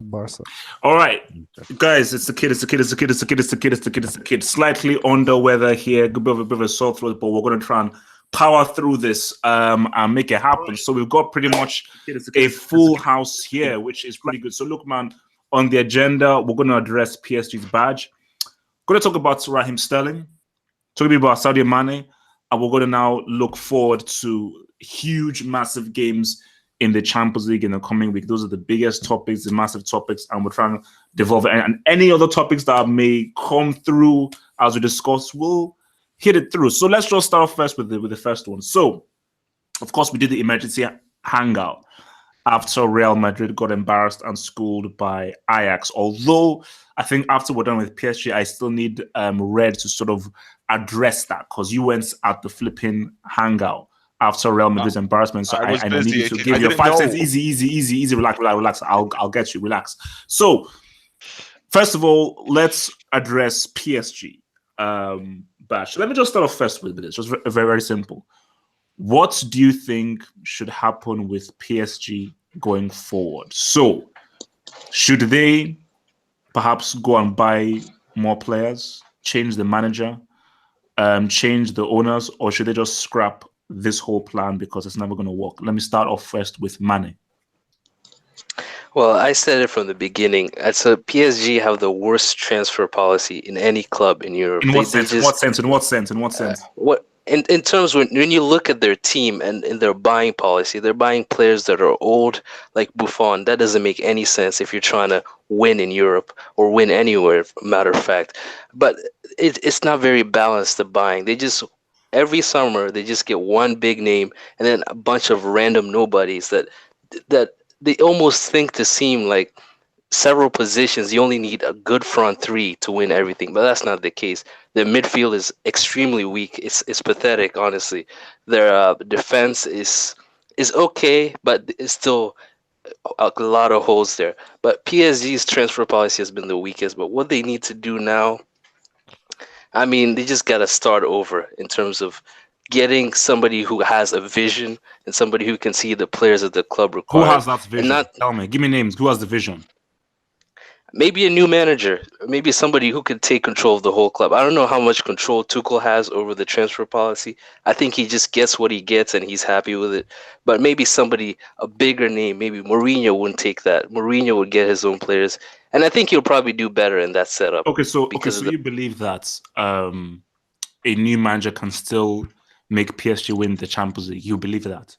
Barca. All right, guys, it's the kid. Slightly under weather here, a bit of a sore throat, but we're going to try and power through this and make it happen. So we've got pretty much a full house here, which is pretty good. So look, man, on the agenda, we're going to address PSG's badge. We're going to talk about Raheem Sterling, talking about Sadio Mane, and we're going to now look forward to huge, massive games in the Champions League in the coming week. Those are the biggest topics, the massive topics, and we're trying to devolve it. And any other topics that may come through as we discuss, we'll hit it through. So let's just start off first with the first one. So, of course, we did the emergency hangout after Real Madrid got embarrassed and schooled by Ajax. Although I think after we're done with PSG, I still need Red to sort of address that because you went at the flipping hangout after Real Madrid's embarrassment. So I need you to give your 5 cents. Easy. Relax. I'll get you. Relax. So, first of all, let's address PSG. Bash. Let me just start off first with this. Just very, very simple. What do you think should happen with PSG going forward? So, should they perhaps go and buy more players, change the manager, change the owners, or should they just scrap this whole plan because it's never going to work? Let me start off first with Mane. Well, I said it from the beginning. So PSG have the worst transfer policy in any club in Europe. In what sense? In what sense? In terms when you look at their team and in their buying policy, they're buying players that are old, like Buffon. That doesn't make any sense if you're trying to win in Europe or win anywhere, matter of fact. But it's not very balanced, the buying. They just every summer they just get one big name and then a bunch of random nobodies that they almost think to seem like several positions you only need a good front three to win everything, but that's not the case. The midfield is extremely weak. It's pathetic, honestly. Their defense is okay, but it's still a lot of holes there. But PSG's transfer policy has been the weakest. But what they need to do now, I mean, they just gotta start over in terms of getting somebody who has a vision and somebody who can see the players that the club requires. Who has that vision? Tell me. Give me names. Who has the vision? Maybe a new manager, maybe somebody who could take control of the whole club. I don't know how much control Tuchel has over the transfer policy. I think he just gets what he gets and he's happy with it. But maybe somebody, a bigger name, maybe Mourinho wouldn't take that. Mourinho would get his own players. And I think he'll probably do better in that setup. So you believe that a new manager can still make PSG win the Champions League? You believe that?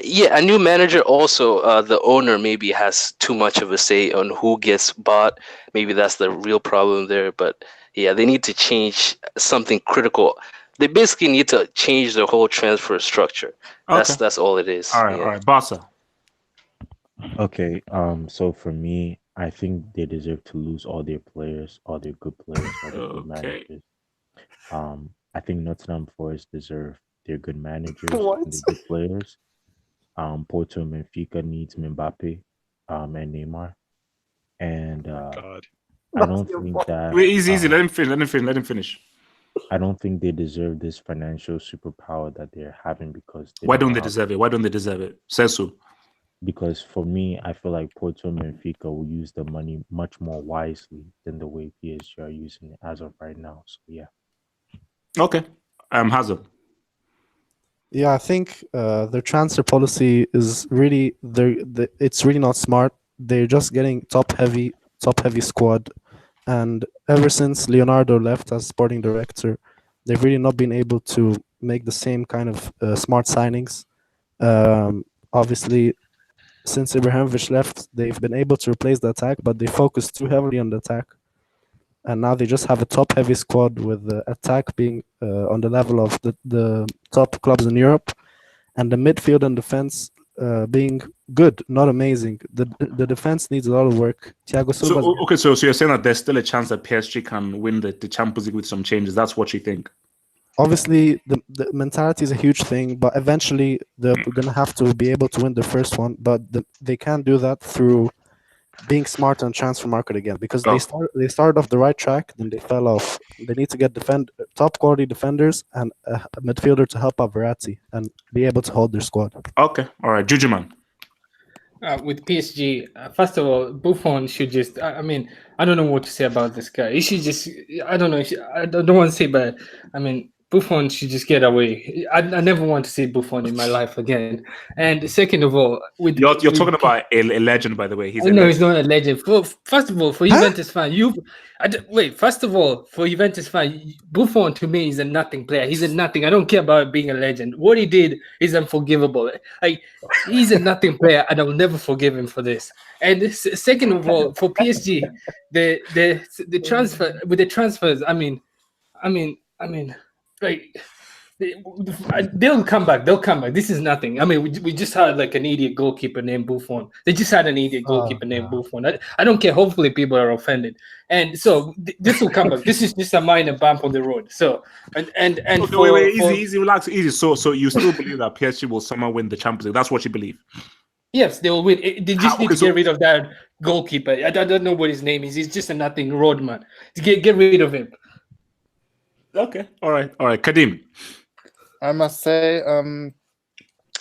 Yeah, a new manager also, the owner maybe has too much of a say on who gets bought. Maybe that's the real problem there. But yeah, they need to change something critical. They basically need to change their whole transfer structure. That's all it is. All right, Barca. Okay, so for me, I think they deserve to lose all their players, all their good players, all their good managers. I think Nottingham Forest deserve their good managers and their good players. Porto and Benfica needs Mbappe and Neymar. And I don't think that... Wait, easy. Let him finish. I don't think they deserve this financial superpower that they're having because... Why don't they deserve it? Say so. Because for me, I feel like Porto and Benfica will use the money much more wisely than the way PSG are using it as of right now. So, yeah. Okay. Hazard. Yeah, I think their transfer policy is really it's really not smart. They're just getting top heavy squad, and ever since Leonardo left as sporting director, they've really not been able to make the same kind of smart signings. Obviously, since Ibrahimovic left, they've been able to replace the attack, but they focus too heavily on the attack. And now they just have a top-heavy squad with the attack being on the level of the top clubs in Europe, and the midfield and defense being good, not amazing. The defense needs a lot of work. Thiago Silva. So you're saying that there's still a chance that PSG can win the Champions League with some changes. That's what you think? Obviously, the mentality is a huge thing, but eventually they're going to have to be able to win the first one. But they can't do that through being smart on transfer market again, because they started off the right track, then they fell off. They need to get top quality defenders and a midfielder to help out Verratti and be able to hold their squad. Okay, all right, Jujuman. with PSG, first of all, Buffon should just. I mean, I don't know what to say about this guy. He should just. I don't know. I don't want to say, but I mean, Buffon should just get away. I never want to see Buffon in my life again. And second of all, you're talking about a legend, by the way. He's a no, legend. he's not a legend. First of all, for Juventus fan, wait. First of all, for Juventus fan, Buffon to me is a nothing player. He's a nothing. I don't care about being a legend. What he did is unforgivable. Like he's a nothing player, and I will never forgive him for this. And second of all, for PSG, the transfer with the transfers, I mean, like they'll come back. They'll come back. This is nothing. I mean, we just had like an idiot goalkeeper named Buffon. They just had an idiot goalkeeper named Buffon. I don't care. Hopefully, people are offended. And so this will come back. This is just a minor bump on the road. So and okay, wait, easy, relax, easy. So you still believe that PSG will somehow win the Champions League? That's what you believe? Yes, they will win. They just need to get rid of that goalkeeper. I don't know what his name is. He's just a nothing roadman. Get rid of him. Okay, all right, Kadim. I must say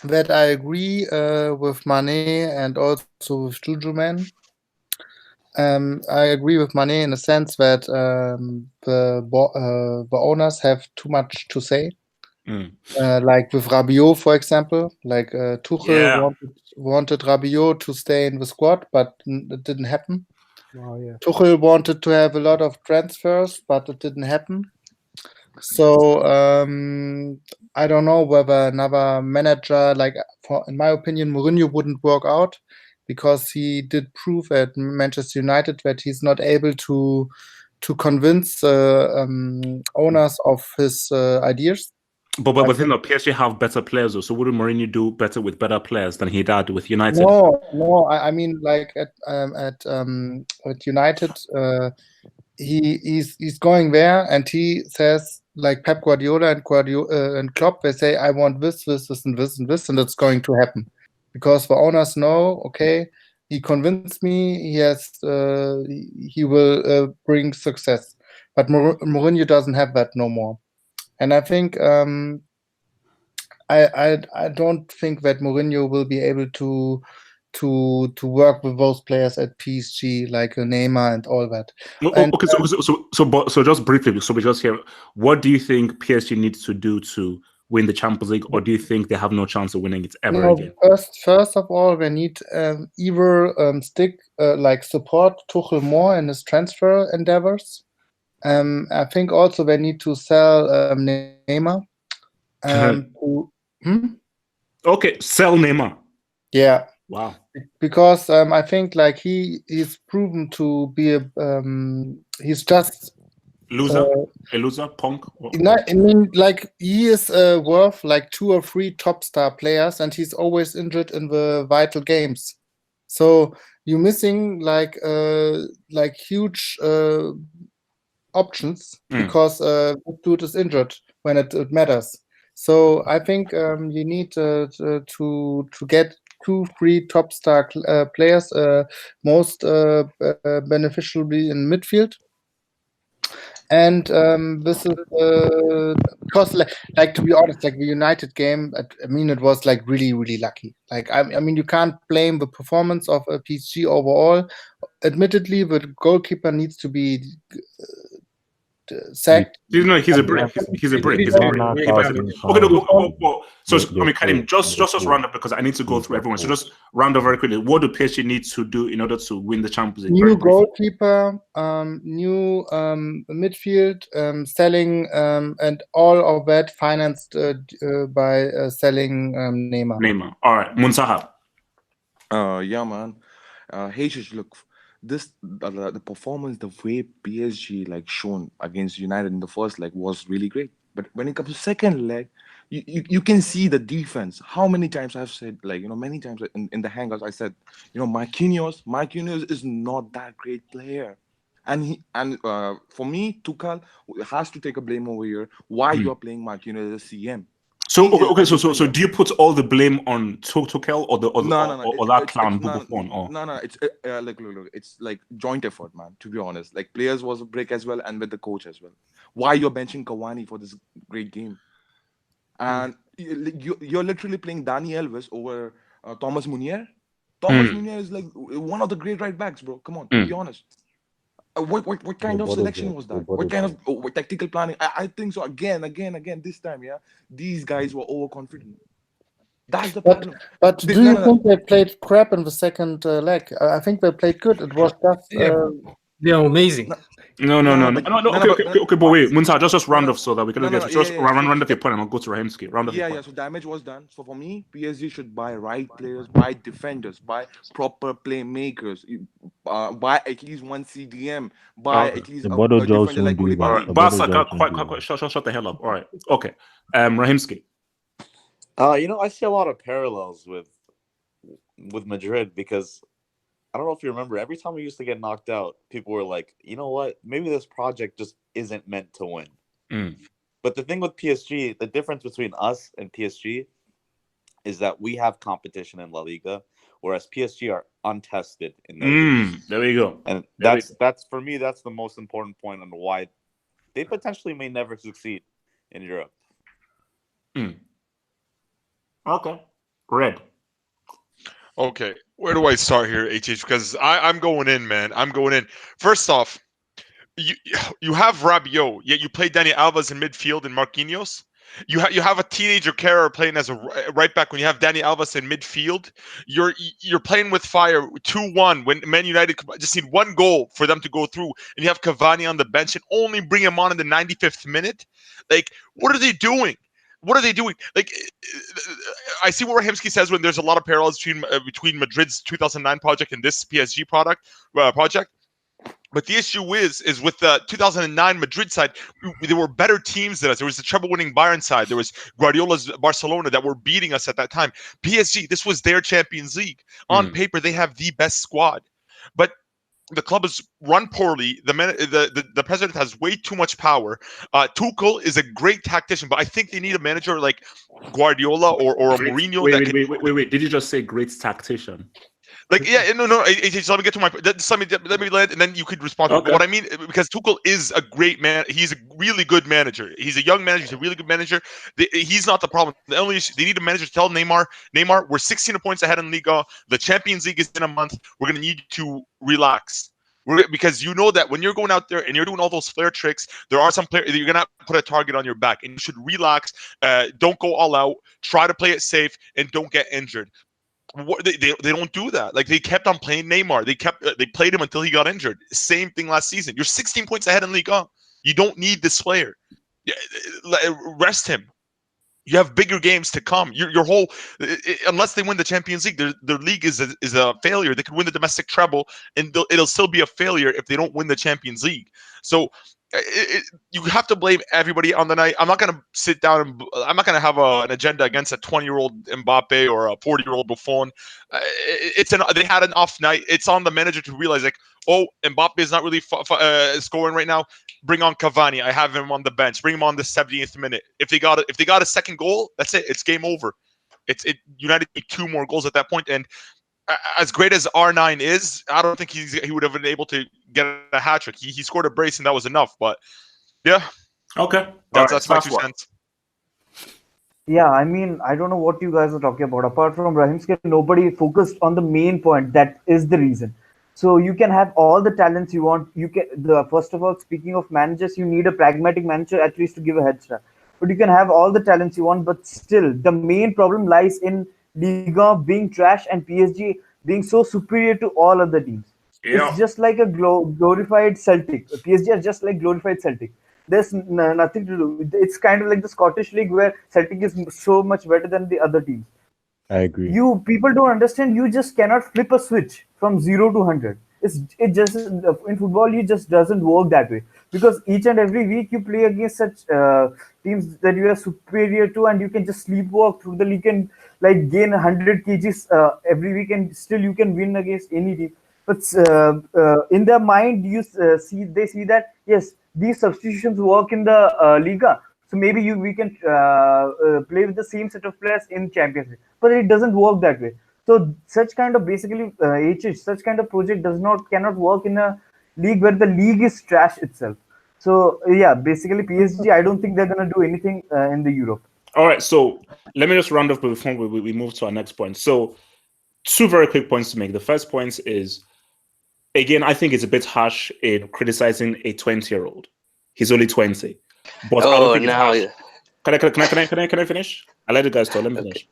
that I agree with Mane and also with Jujuman. I agree with Mane in the sense that the owners have too much to say. Like with Rabiot, for example, like Tuchel wanted Rabiot to stay in the squad, but it didn't happen. Oh, yeah. Tuchel wanted to have a lot of transfers, but it didn't happen. So I don't know whether another manager, like in my opinion, Mourinho wouldn't work out because he did prove at Manchester United that he's not able to convince owners of his ideas. But PSG have better players, though. So wouldn't Mourinho do better with better players than he did with United? No. I mean, like at United, he's going there and he says, like Pep Guardiola and Klopp, they say, I want this, and this, and this, and it's going to happen. Because the owners know, okay, he convinced me, he will bring success. But Mourinho doesn't have that no more. And I think I don't think that Mourinho will be able to work with those players at PSG, like Neymar and all that. Okay, so just briefly, so we just hear, what do you think PSG needs to do to win the Champions League, or do you think they have no chance of winning it ever again? First of all, they need either support Tuchel more in his transfer endeavors. I think also they need to sell Neymar. Okay, sell Neymar. Yeah. Wow. Because I think like he's proven to be he's just a loser, punk. I mean, like he is worth like 2 or 3 top star players, and he's always injured in the vital games. So you're missing like huge options because this dude is injured when it matters. So I think you need to get 2-3 top star players, most beneficially in midfield. And this is because, like to be honest, like the United game, I mean, it was like really, really lucky. Like I mean, you can't blame the performance of PSG overall. Admittedly, the goalkeeper needs to be sacked. No, he's a brick. He's a brick. Okay, so I mean, Karim, just round up because I need to go through everyone. So just round up very quickly. What do PSG need to do in order to win the Champions League? New goalkeeper, new midfield, selling, and all of that financed by selling Neymar. Neymar. All right, Muntaha. Yeah, man. Look. The performance, the way PSG like shown against United in the first leg was really great. But when it comes to second leg, you can see the defense. How many times I've said, like, many times in the hangouts I said, Marquinhos is not that great player. And for me, Tuchel has to take a blame over here. Why you are playing Marquinhos as a CM? So so do you put all the blame on Tuchel or that clown Buffon? No, it's look, it's like joint effort, man. To be honest, like players was a break as well, and with the coach as well. Why you're benching Cavani for this great game? And you're literally playing Dani Alves over Thomas Meunier. Thomas Meunier is like one of the great right backs, bro. Come on, be honest. What kind of selection was that? What kind of tactical planning? I think so. Again, this time, yeah, these guys were overconfident. That's the problem. But do you think they played crap in the second leg? I think they played good. It was just they're amazing. No. Okay, but wait, Munsa, just round off so that we can round off your point and I'll go to Rahimski. Round off your point. So damage was done. So for me, PSG should buy right players, buy defenders, buy proper playmakers, buy at least one CDM, buy at least a defender like Koulibaly. Quite, shut the hell up. All right, okay. Rahimski. I see a lot of parallels with Madrid because I don't know if you remember, every time we used to get knocked out, people were like, you know what? Maybe this project just isn't meant to win. But the thing with PSG, the difference between us and PSG is that we have competition in La Liga, whereas PSG are untested in their league. There we go. And that's for me, that's the most important point on why they potentially may never succeed in Europe. Okay. Red. Okay, where do I start here, HH? Because I'm going in, man. I'm going in. First off, you have Rabiot, yet you play Dani Alves in midfield and Marquinhos. You have a teenager Carrer playing as a right back when you have Dani Alves in midfield. You're playing with fire 2-1 when Man United just need one goal for them to go through, and you have Cavani on the bench and only bring him on in the 95th minute. Like, what are they doing? What are they doing? Like, I see what Rahimski says when there's a lot of parallels between Madrid's 2009 project and this PSG project. But the issue is with the 2009 Madrid side, there were better teams than us. There was the treble-winning Bayern side. There was Guardiola's Barcelona that were beating us at that time. PSG, this was their Champions League. On paper, they have the best squad. But the club is run poorly. The president has way too much power. Tuchel is a great tactician, but I think they need a manager like Guardiola or a Mourinho. Wait. Did you just say great tactician? Like, yeah, no. Let me get to my. Let me land, and then you could respond. Okay. What I mean, because Tuchel is a great man. He's a really good manager. He's a young manager. He's a really good manager. He's not the problem. The only issue, they need a manager to tell Neymar, we're 16 points ahead in Liga. The Champions League is in a month. We're gonna need to relax. Because you know that when you're going out there and you're doing all those flair tricks, there are some players you're gonna put a target on your back, and you should relax. Don't go all out. Try to play it safe, and don't get injured. They don't do that. Like, they kept on playing Neymar. They played him until he got injured. Same thing last season. You're 16 points ahead in Liga. You don't need this player. Rest him. You have bigger games to come. Your whole, unless they win the Champions League, their league is a failure. They could win the domestic treble, and it'll still be a failure if they don't win the Champions League. So you have to blame everybody on the night. I'm not going to sit down and I'm not going to have an agenda against a 20-year-old Mbappe or a 40-year-old Buffon. They had an off night. It's on the manager to realize, like, oh, Mbappe is not really scoring right now. Bring on Cavani. I have him on the bench. Bring him on the 70th minute. If they got a second goal, that's it. It's game over. United need 2 more goals at that point. And as great as R9 is, I don't think he would have been able to get a hat trick. He scored a brace and that was enough. But yeah, okay, that's my 2 cents. Yeah, I mean, I don't know what you guys are talking about. Apart from Rahimski, nobody focused on the main point. That is the reason. So you can have all the talents you want. First of all, speaking of managers, you need a pragmatic manager at least to give a head start. But you can have all the talents you want, but still, the main problem lies in Liga being trash and PSG being so superior to all other teams. Yeah. It's just like a glorified Celtic. PSG are just like glorified Celtic. There's nothing to do. It's kind of like the Scottish League where Celtic is so much better than the other teams. I agree. People don't understand. You just cannot flip a switch from 0 to 100. It just in football, it just doesn't work that way, because each and every week you play against such teams that you are superior to, and you can just sleepwalk through the league and like gain 100 kgs every week, and still you can win against any team. But in their mind, they see that yes, these substitutions work in the Liga, so maybe we can play with the same set of players in Champions League, but it doesn't work that way. So such kind of such kind of project cannot work in a league where the league is trash itself. So yeah, basically PSG, I don't think they're gonna do anything in the Europe. All right, so let me just round up before we move to our next point. So Two very quick points to make. The first point is, again, I think it's a bit harsh in criticizing a 20-year-old. He's only 20. But I don't think it's harsh. Can I finish? I let the guys talk. Let me finish.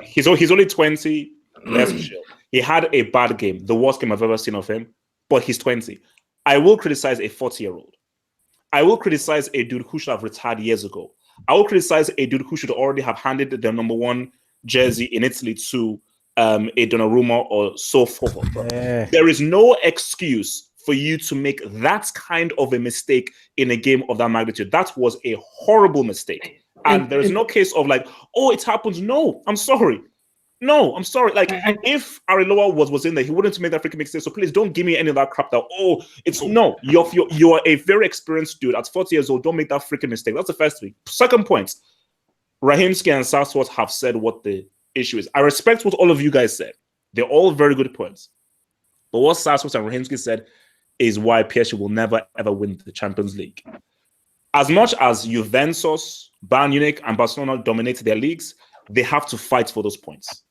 He's only 20. Let's chill. He had a bad game, the worst game I've ever seen of him, but he's 20. I will criticize a 40-year-old. I will criticize a dude who should have retired years ago. I will criticize a dude who should already have handed the number one jersey in Italy to a Donnarumma or so forth. There is no excuse for you to make that kind of a mistake in a game of that magnitude. That was a horrible mistake. And there is no case of like, oh, it happens. No, I'm sorry. No, I'm sorry. Like, if Ariloa was in there, he wouldn't make that freaking mistake. So please don't give me any of that crap that, oh, it's no. You're a very experienced dude at 40 years old. Don't make that freaking mistake. That's the first thing. Second point, Raheem Sterling and Southworth have said what the issue is. I respect what all of you guys said. They're all very good points. But what Southworth and Raheem Sterling said is why PSG will never, ever win the Champions League. As much as Juventus, Bayern Munich, and Barcelona dominate their leagues, they have to fight for those points.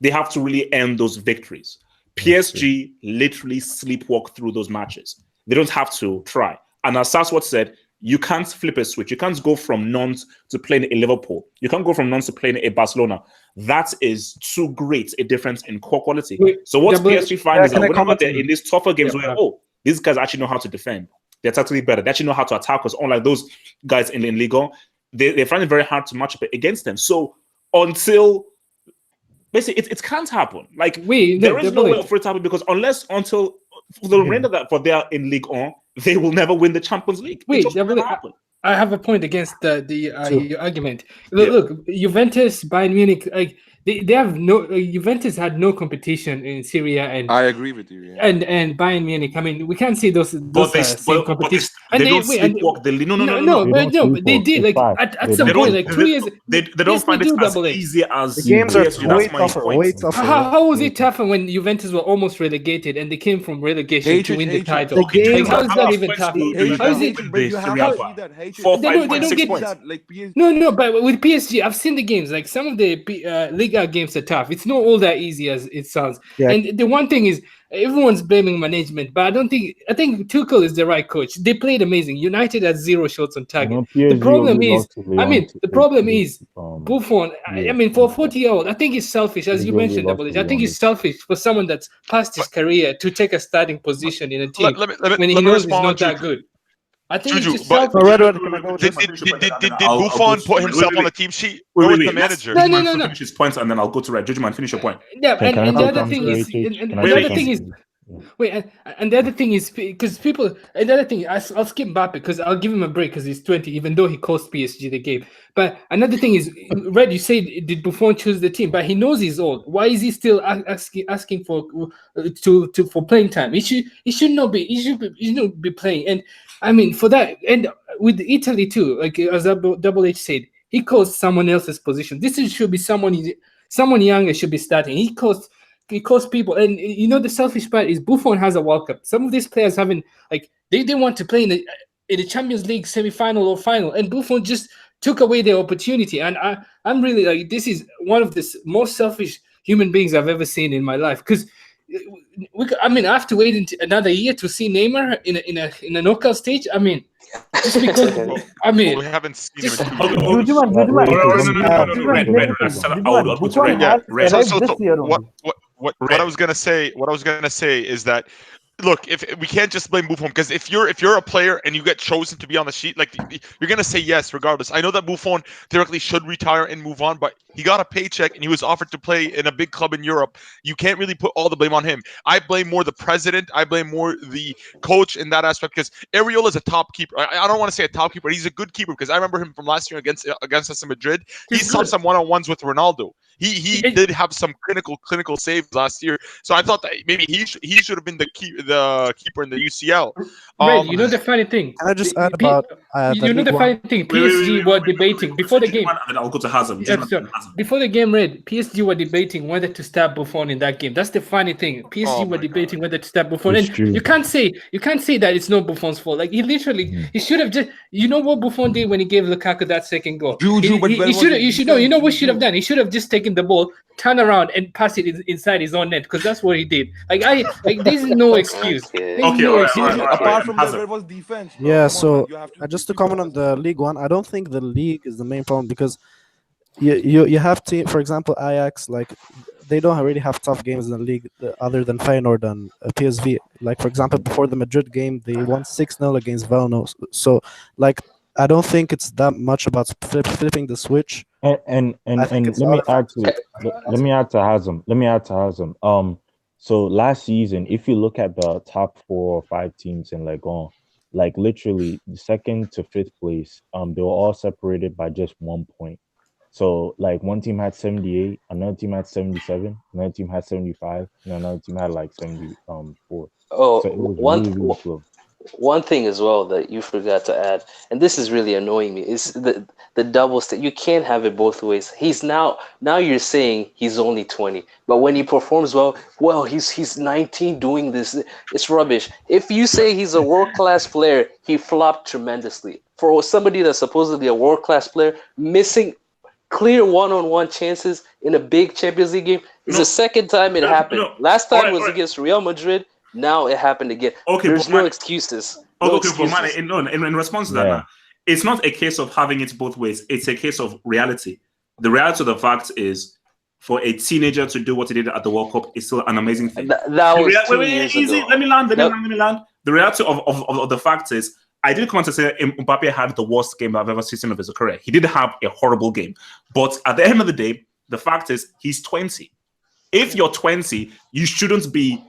They have to really earn those victories. PSG literally sleepwalk through those matches. They don't have to try. And as Southworth said, you can't flip a switch. You can't go from Nantes to playing a Liverpool. You can't go from Nantes to playing a Barcelona. That is too great a difference in core quality. So what PSG find is that whenever they're in these tougher games where, these guys actually know how to defend. They're tactically better. They actually know how to attack us. Unlike those guys in Liga, they find it very hard to match up against them. So until basically it can't happen. Like there is no way for it to happen because until the remainder that for they are in Ligue 1, they will never win the Champions League. I have a point against your argument. Look, Juventus, Bayern Munich, like they have no Juventus had no competition in Serie A, and I agree with you. Yeah. And Bayern Munich. I mean, we can't see those same competition. They don't sleepwalk. No. They did like at some point, like 2 years. They don't find it as easy as the games are way tougher. Way tougher. How was it tougher when Juventus were almost relegated and they came from relegation to win the title? How is that even tough? How is it? They don't get no. But with PSG, I've seen the games. Like some of the Liga games are tough. It's not all that easy as it sounds. Yeah. And the one thing is, everyone's blaming management, but I think Tuchel is the right coach. They played amazing. United had 0 shots on target. The problem is, Buffon. I mean, for a 40-year-old, I think he's selfish, as you mentioned, I think he's selfish for someone that's past his career to take a starting position in a team when he knows he's not that good. I think Juju, it's just did Buffon put himself on the team sheet? Wait, the manager. No. Finish his points and then I'll go to Red. Judgment, finish your point. Yeah, and the other thing is, and the other thing is because people, and the other thing, I'll skip Mbappe because I'll give him a break because he's 20, even though he cost PSG the game. But another thing is, Red, you said did Buffon choose the team, but he knows he's old. Why is he still asking for playing time? He should not be playing. And I mean, for that, and with Italy too, like as Double H said, he caused someone else's position. This should be someone younger should be starting. He caused people, and you know the selfish part is Buffon has a World Cup. Some of these players haven't, like they want to play in the Champions League semi-final or final, and Buffon just took away their opportunity. And I'm really like, this is one of the most selfish human beings I've ever seen in my life, because I have to wait until another year to see Neymar in a knockout stage. I mean, just because we haven't seen him. What I was gonna say is that, look, if we can't just blame Buffon, because if you're a player and you get chosen to be on the sheet, like you're gonna say yes regardless. I know that Buffon theoretically should retire and move on, but he got a paycheck and he was offered to play in a big club in Europe. You can't really put all the blame on him. I blame more the president. I blame more the coach in that aspect, because Areola is a top keeper. I don't want to say a top keeper. He's a good keeper, because I remember him from last year against us in Madrid. He saw some one-on-ones with Ronaldo. He did have some clinical saves last year. So I thought that maybe he should have been the keeper in the UCL. Right, you know the funny thing. Can I just add about the funny thing? PSG were debating before the game. And then I'll go to Hazard. Before the game, Red, PSG were debating whether to start Buffon in that game. That's the funny thing. PSG were debating whether to start Buffon, and you can't say that it's not Buffon's fault. Like he should have just. You know what Buffon did when he gave Lukaku that second goal? You know what he should have done? He should have just taken the ball, turn around and pass it inside his own net, because that's what he did. This is no excuse. Okay. There's Okay, no all right, excuse. Apart from that, Hazard. there was defense. Bro. Yeah, Come on, so man. You have to just to keep comment on the League One, I don't think the league is the main problem because you have to, for example, Ajax, like they don't really have tough games in the league other than Feyenoord and PSV. Like for example, before the Madrid game, they won 6-0 against Velno. So like I don't think it's that much about flipping the switch. And I think it's let me other add factors. to let me add to Hazem. Let me add to Hazem. So last season, if you look at the top 4 or 5 teams in Ligue 1, like literally the second to fifth place, they were all separated by just 1 point. So like one team had 78, another team had 77, another team had 75, and another team had like 74. Oh, So it was one really close. one thing as well that you forgot to add, and this is really annoying me, is the double stick. You can't have it both ways. He's now you're saying he's only 20, but when he performs well, he's 19 doing this. It's rubbish. If you say he's a world-class player, he flopped tremendously. For somebody that's supposedly a world-class player, missing clear one-on-one chances in a big Champions League game is the second time it happened. Last time was against Real Madrid. Now it happened again. Okay, There's no excuses. No excuses. But in response to that, now, it's not a case of having it both ways. It's a case of reality. The reality of the fact is, for a teenager to do what he did at the World Cup is still an amazing thing. That was 2 years ago. Let me land. The reality of the fact is, I did come on to say Mbappe had the worst game I've ever seen of his career. He did have a horrible game. But at the end of the day, the fact is he's 20. If you're 20, you shouldn't be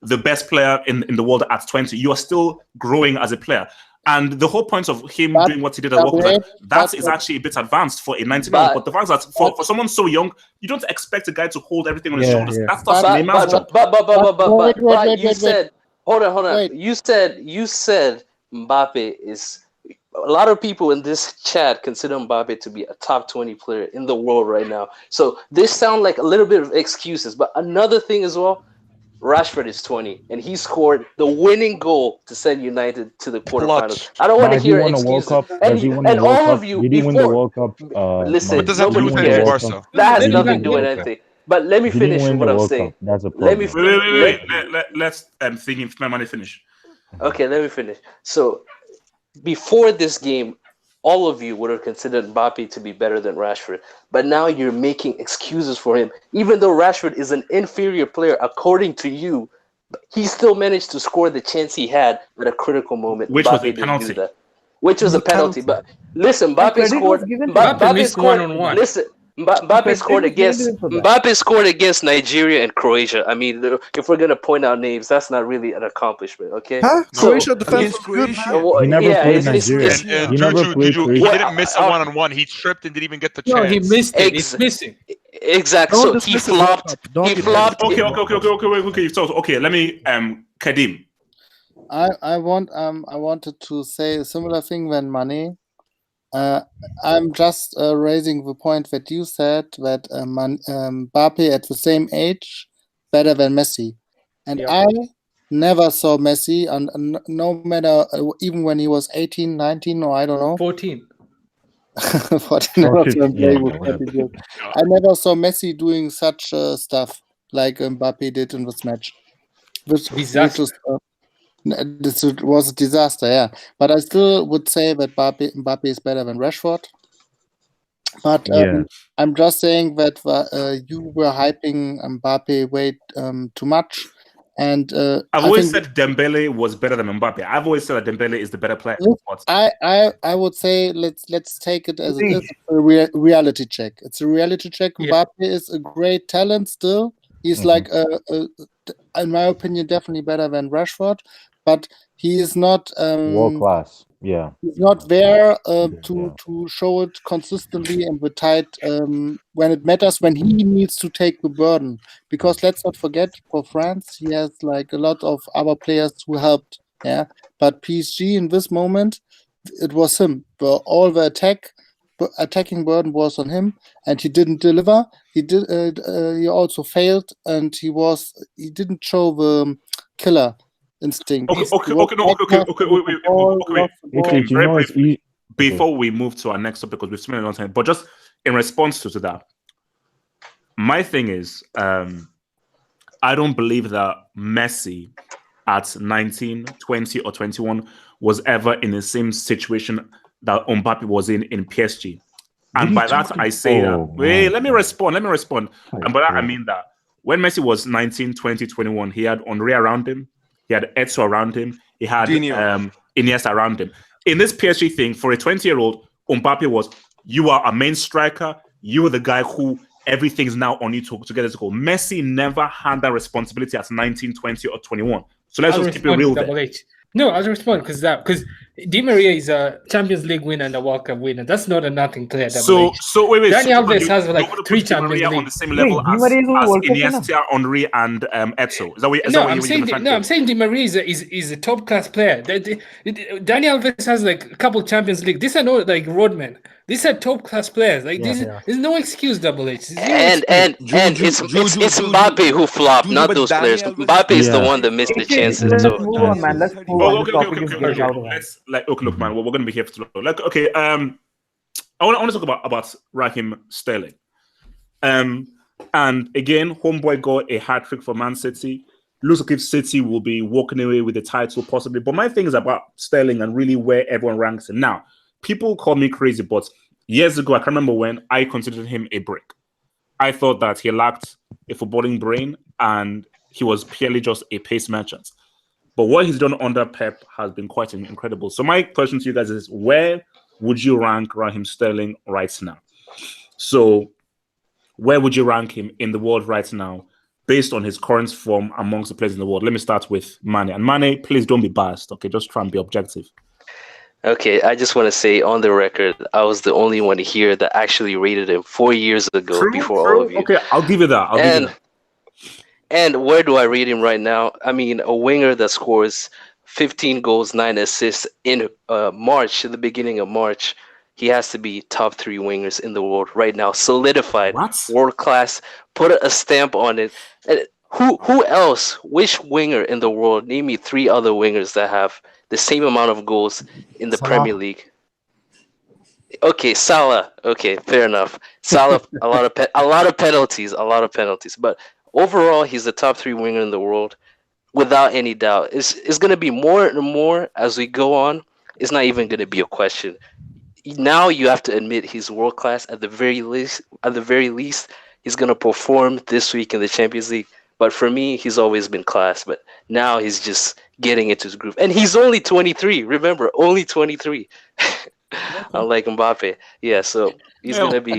the best player in the world at 20. You are still growing as a player. And the whole point of him doing what he did at World Cup, that is actually a bit advanced for a 19-year-old. But the fact that for someone so young, you don't expect a guy to hold everything on his shoulders. That's not Neymar's job. But you said, hold on. You said Mbappe is. A lot of people in this chat consider Mbappe to be a top 20 player in the world right now. So this sounds like a little bit of excuses. But another thing as well, Rashford is 20, and he scored the winning goal to send United to the quarterfinals. I don't want to hear excuses. And all of you, did he win the World Cup? Listen, does that nobody do with cares. Barca? That has nothing to do with anything. But let me finish what I'm saying. That's a problem. Wait. Let's think if my money finish. Okay, let me finish. So before this game, all of you would have considered Mbappe to be better than Rashford. But now you're making excuses for him. Even though Rashford is an inferior player, according to you, he still managed to score the chance he had at a critical moment. Which was a penalty. Which was a penalty. But listen, Mbappe scored. Mbappe scored. Listen. Mbappe scored against Nigeria and Croatia. I mean, if we're gonna point out names, that's not really an accomplishment, okay? Huh? Croatia defense against Croatia. He never played Nigeria. And Juju, he didn't miss a one-on-one. He tripped and didn't even get the chance. No, he missed it. It's missing. Exactly. So he flopped. He flopped. Okay. So let me Kadim. I wanted to say a similar thing when Mane. I'm just raising the point that you said that Mbappe at the same age better than Messi, and I never saw Messi, and no matter even when he was 18, 19, or I don't know, 14. 14 I never saw Messi doing such stuff like Mbappe did in this match. This was a disaster, yeah. But I still would say that Mbappe is better than Rashford. But I'm just saying that you were hyping Mbappe way too much. And I've always said Dembele was better than Mbappe. I've always said that Dembele is the better player. I would say let's take it as a reality check. It's a reality check. Mbappe is a great talent still. He's like, in my opinion, definitely better than Rashford. But he is not world class. Yeah, he's not there to show it consistently and with tight when it matters, when he needs to take the burden. Because let's not forget, for France, he has like a lot of other players who helped. Yeah, but PSG in this moment, it was him. All the attacking burden was on him, and he didn't deliver. He he also failed, and he didn't show the killer instinct. Before we move to our next topic, because we've spent a long time, but just in response to that, my thing is, I don't believe that Messi at 19, 20, or 21 was ever in the same situation that Mbappe was in PSG. And by that, I say that. Wait, let me respond. And by that, I mean that when Messi was 19, 20, 21, he had Henry around him. He had Eto'o around him. He had Iniesta around him. In this PSG thing, for a 20-year-old, Mbappe was, you are a main striker. You are the guy who everything's now on you to get this goal. Messi never had that responsibility at 19, 20, or 21. So let's just keep it real there. No, I'll respond because Di Maria is a Champions League winner and a World Cup winner. That's not a nothing player. So wait. Dani Alves has like 3 Champions League on the same level as Iniesta, Henry, and Eto'o. Is that what I'm saying Di Maria is a top class player. Dani Alves has like a couple Champions League. These are not like roadmen. These are top class players. Like there's no excuse, Double H. And it's Mbappe who flopped, not those players. Mbappe is the one that missed the chances. Let's move on, man. Let's move on. The topic is getting out of hand. Look, man. We're gonna be here for too long. I want to talk about Raheem Sterling. And again, homeboy got a hat trick for Man City. Looks like if City will be walking away with the title possibly. But my thing is about Sterling and really where everyone ranks him now. People call me crazy, but years ago, I can't remember when, I considered him a brick. I thought that he lacked a footballing brain and he was purely just a pace merchant. But what he's done under Pep has been quite incredible. So my question to you guys is, where would you rank Raheem Sterling right now? So where would you rank him in the world right now based on his current form amongst the players in the world? Let me start with Mane. And Mane, please don't be biased, okay? Just try and be objective. Okay, I just want to say on the record, I was the only one here that actually rated him 4 years ago before all of you. Okay, I'll give you that. And where do I rate him right now? I mean, a winger that scores 15 goals, 9 assists in March, at the beginning of March, he has to be top 3 wingers in the world right now. Solidified, world class, put a stamp on it. And who else? Which winger in the world? Name me 3 other wingers that have the same amount of goals in the Premier League. Okay, Salah. Okay, fair enough. Salah, a lot of penalties. But overall, he's the top 3 winger in the world, without any doubt. It's going to be more and more as we go on. It's not even going to be a question. Now you have to admit he's world class at the very least. At the very least, he's going to perform this week in the Champions League. But for me, he's always been class. But now he's just getting into his groove. And he's only 23. Remember, only 23. Unlike Mbappe. Yeah, so he's going to be...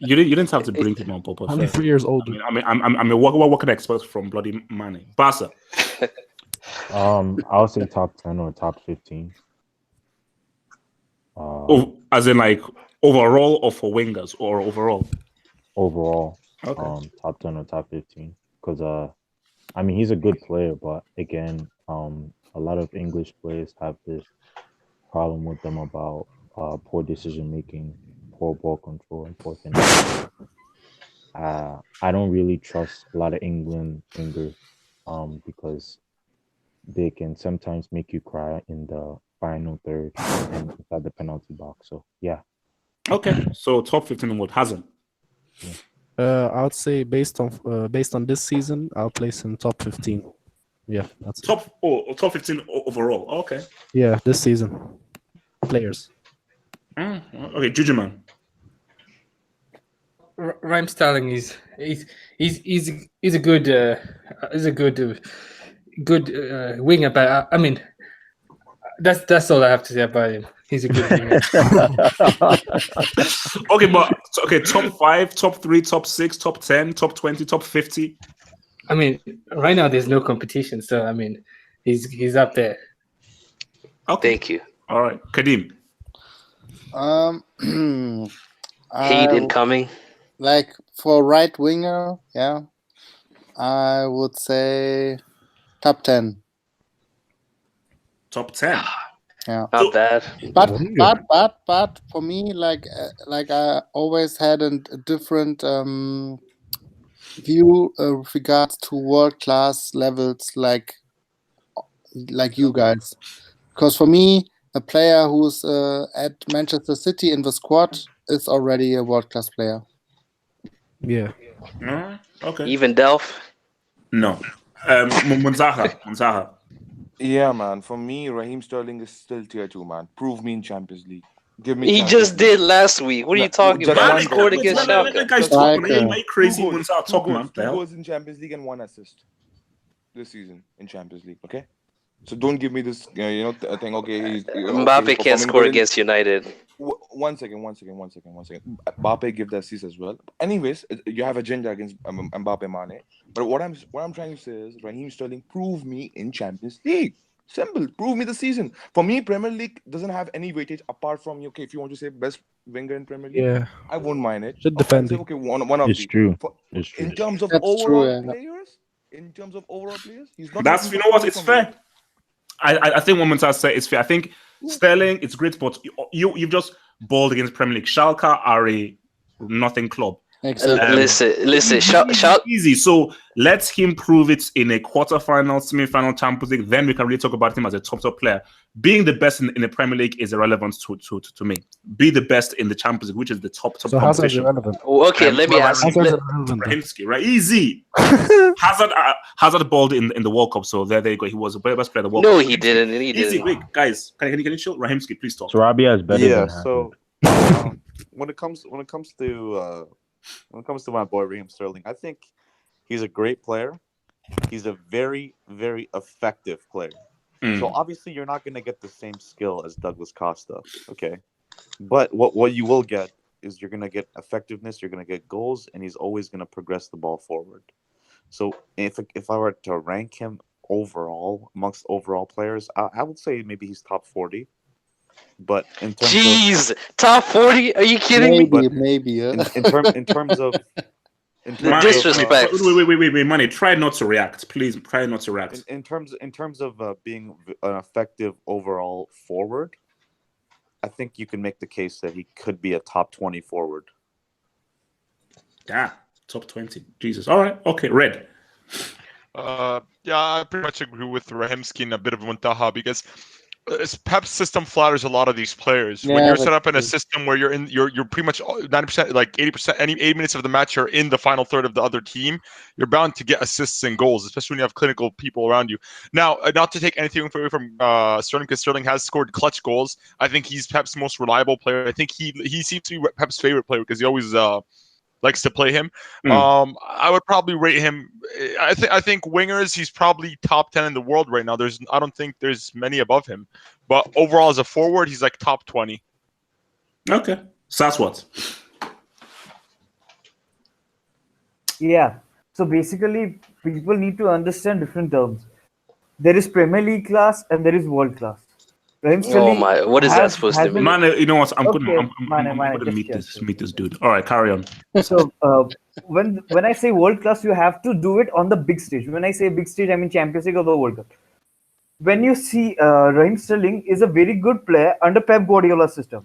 You didn't have to bring him on, Papa. I'm 3 years old. I'm a working expert from bloody Mane. Barca. I'll say top 10 or top 15. As in like overall or for wingers or overall? Overall. Okay. Top 10 or top 15. Because I mean, he's a good player, but again, a lot of English players have this problem with them about poor decision making, poor ball control, and poor finishing. I don't really trust a lot of England wingers because they can sometimes make you cry in the final third and inside the penalty box. So yeah. Okay, so top 15 what hasn't? Yeah. I would say based on this season, I'll place him top 15. Yeah, that's top 15 overall. Okay. Yeah, this season. Players. Okay, Juju man. Raheem Sterling is a good winger, but I mean that's all I have to say about him. He's a good winger. Okay, top 5, top 3, top 6, top 10, top 20, top 50. I mean, right now there's no competition, so I mean, he's up there. Okay. Thank you. All right, Kadim. Hate incoming. Like for right winger, yeah, I would say top 10. Top 10. Yeah, not bad. But for me, like I always had a different view with regards to world class levels, like you guys. Because for me, a player who's at Manchester City in the squad is already a world class player. Yeah. Okay. Even Delph. No. Munzaha. Yeah, man. For me, Raheem Sterling is still tier 2, man. Prove me in Champions League. Give me He Champions just League. did last week. What are you talking Just about? He Man, one goal. scored wait, against let Schalke. guys Just talk. Man. striker. Are you crazy? Two goals. Munzaha, Two talk, goals. man. The Two hell? goals in Champions League and 1 assist this season in Champions League. Okay. So don't give me this, thing. Okay, he's Mbappe can't performing score good in. against United. 1 second. Mbappe give the assist as well. Anyways, you have agenda against Mbappe, Mane. But what I'm trying to say is, Raheem Sterling, prove me in Champions League. Simple. Prove me the season. For me, Premier League doesn't have any weightage apart from okay. If you want to say best winger in Premier League, Yeah. I won't mind it. Should I'll say defending. okay, one of It's the. true. For, It's true. in terms of That's true. overall Yeah. players, he's not That's, making you top know what? 20 It's for me. fair. I think what Munzaha said is fair. I think Sterling, it's great, but you've just balled against Premier League. Schalke are a nothing club. Exactly. Listen. Easy. So let him prove it in a quarterfinal, semi-final Champions League. Then we can really talk about him as a top player. Being the best in the Premier League is irrelevant to me. Be the best in the Champions League, which is the top So Hazard's competition. irrelevant. Okay, let me ask you. Hazard's irrelevant. then. Raheemski, right? Easy. Hazard balled in the World Cup, so there you go. He was the best player of the World No, Cup. he didn't. He Easy. didn't. Wait, guys, can you chill? Raheemski, please talk. Sarabia is better Yeah. than Hazard. So when it comes to my boy Raheem Sterling, I think he's a great player. He's a very, very effective player. So obviously you're not going to get the same skill as Douglas Costa, okay? But what you will get is you're going to get effectiveness, you're going to get goals, and he's always going to progress the ball forward. So if I were to rank him overall amongst overall players, I would say maybe he's top 40. But in terms Jeez, top 40? Are you kidding me? Maybe. Yeah. The disrespect. Wait, Manny, try not to react, please. Try not to react. in terms of being an effective overall forward, I think you can make the case that he could be a top 20 forward. Yeah, top 20. Jesus. All right. Okay, Red. Yeah, I pretty much agree with Rahimski and a bit of Muntaha because Pep's system flatters a lot of these players. When you're set up in a system where you're pretty much 90%, like 80%, any 8 minutes of the match, you're in the final third of the other team. You're bound to get assists and goals, especially when you have clinical people around you. Now, not to take anything away from Sterling, because Sterling has scored clutch goals. I think he's Pep's most reliable player. I think he seems to be Pep's favorite player because he always likes to play him. I would probably rate him. I think wingers, he's probably top 10 in the world right now. I don't think there's many above him. But overall, as a forward, he's like top 20. Okay. So that's what? Yeah. So basically, people need to understand different terms. There is Premier League class and there is world class. Raheem Oh Sterling my! What is that supposed to mean? Man, you know what? I'm Okay, gonna Mane, meet just this dude. All right, carry on. So when I say world class, you have to do it on the big stage. When I say big stage, I mean Champions League or the World Cup. When you see Raheem Sterling is a very good player under Pep Guardiola's system.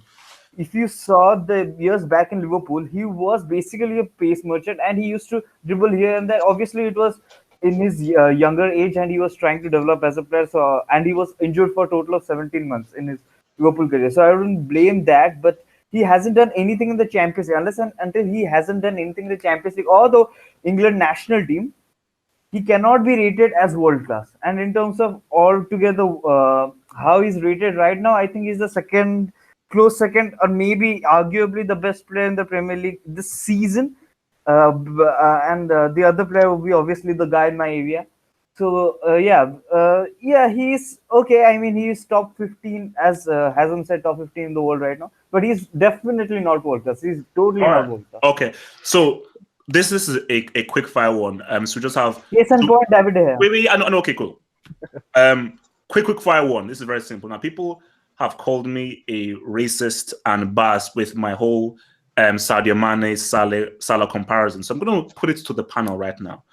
If you saw the years back in Liverpool, he was basically a pace merchant and he used to dribble here and there. Obviously, it was in his younger age and he was trying to develop as a player. So and he was injured for a total of 17 months in his Liverpool career. So I wouldn't blame that, but he hasn't done anything in the Champions League unless and until he hasn't done anything in the Champions League. Although England national team, he cannot be rated as world class. And in terms of altogether how he's rated right now, I think he's the second, close second, or maybe arguably the best player in the Premier League this season. And the other player will be obviously the guy in my area. So he's okay. I mean, he's top 15 as Hassan said, top 15 in the world right now. But he's definitely not world class. He's totally not world class. Okay, so this is a quick fire one. So just have Yes, and point David here. Wait. I know. Okay, cool. Quick fire one. This is very simple. Now, people have called me a racist and biased with my whole Sadio Mane Salah comparison. So I'm going to put it to the panel right now.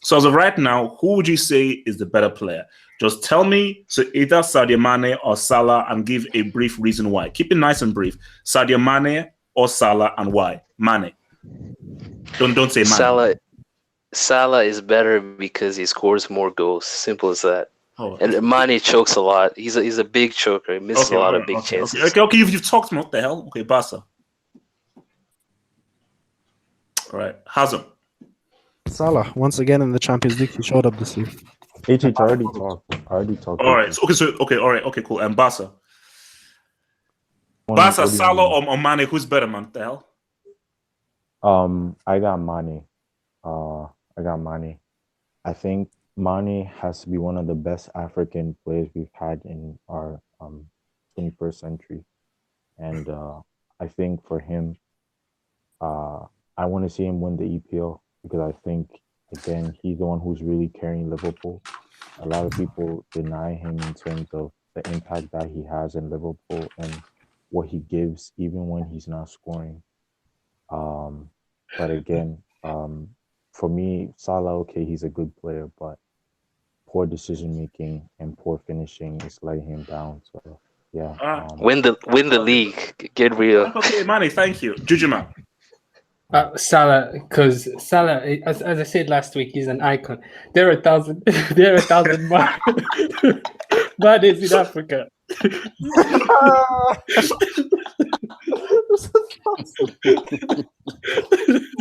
So as of right now, who would you say is the better player? Just tell me, so either Sadio Mane or Salah, and give a brief reason why. Keep it nice and brief. Sadio Mane or Salah, and why? Mane. Don't say Mane. Salah is better because he scores more goals. Simple as that. Oh, okay. And Mane chokes a lot. He's a big choker. He misses a lot of big chances. Okay. You've talked. What the hell? Okay, Barca. All right, Hazem. Salah, once again in the Champions League, he showed up this year. HH already talked. I already talked. All right. Okay. All right. Okay. Cool. And Barca. What Barca, do you Salah mean? or Mane? Who's better, man? What the hell? I got Mane. I got Mane. I think Mane has to be one of the best African players we've had in our 21st century, and I think for him, I want to see him win the EPL because I think again he's the one who's really carrying Liverpool. A lot of people deny him in terms of the impact that he has in Liverpool and what he gives, even when he's not scoring. But again, for me, Salah, okay, he's a good player, but poor decision making and poor finishing is letting him down. So yeah, Win the league. Get real. Okay, Mane, thank you. Jujuma. Salah, because Salah, as I said last week, he's an icon. There are 1,000, there are 1,000 Manes in Africa.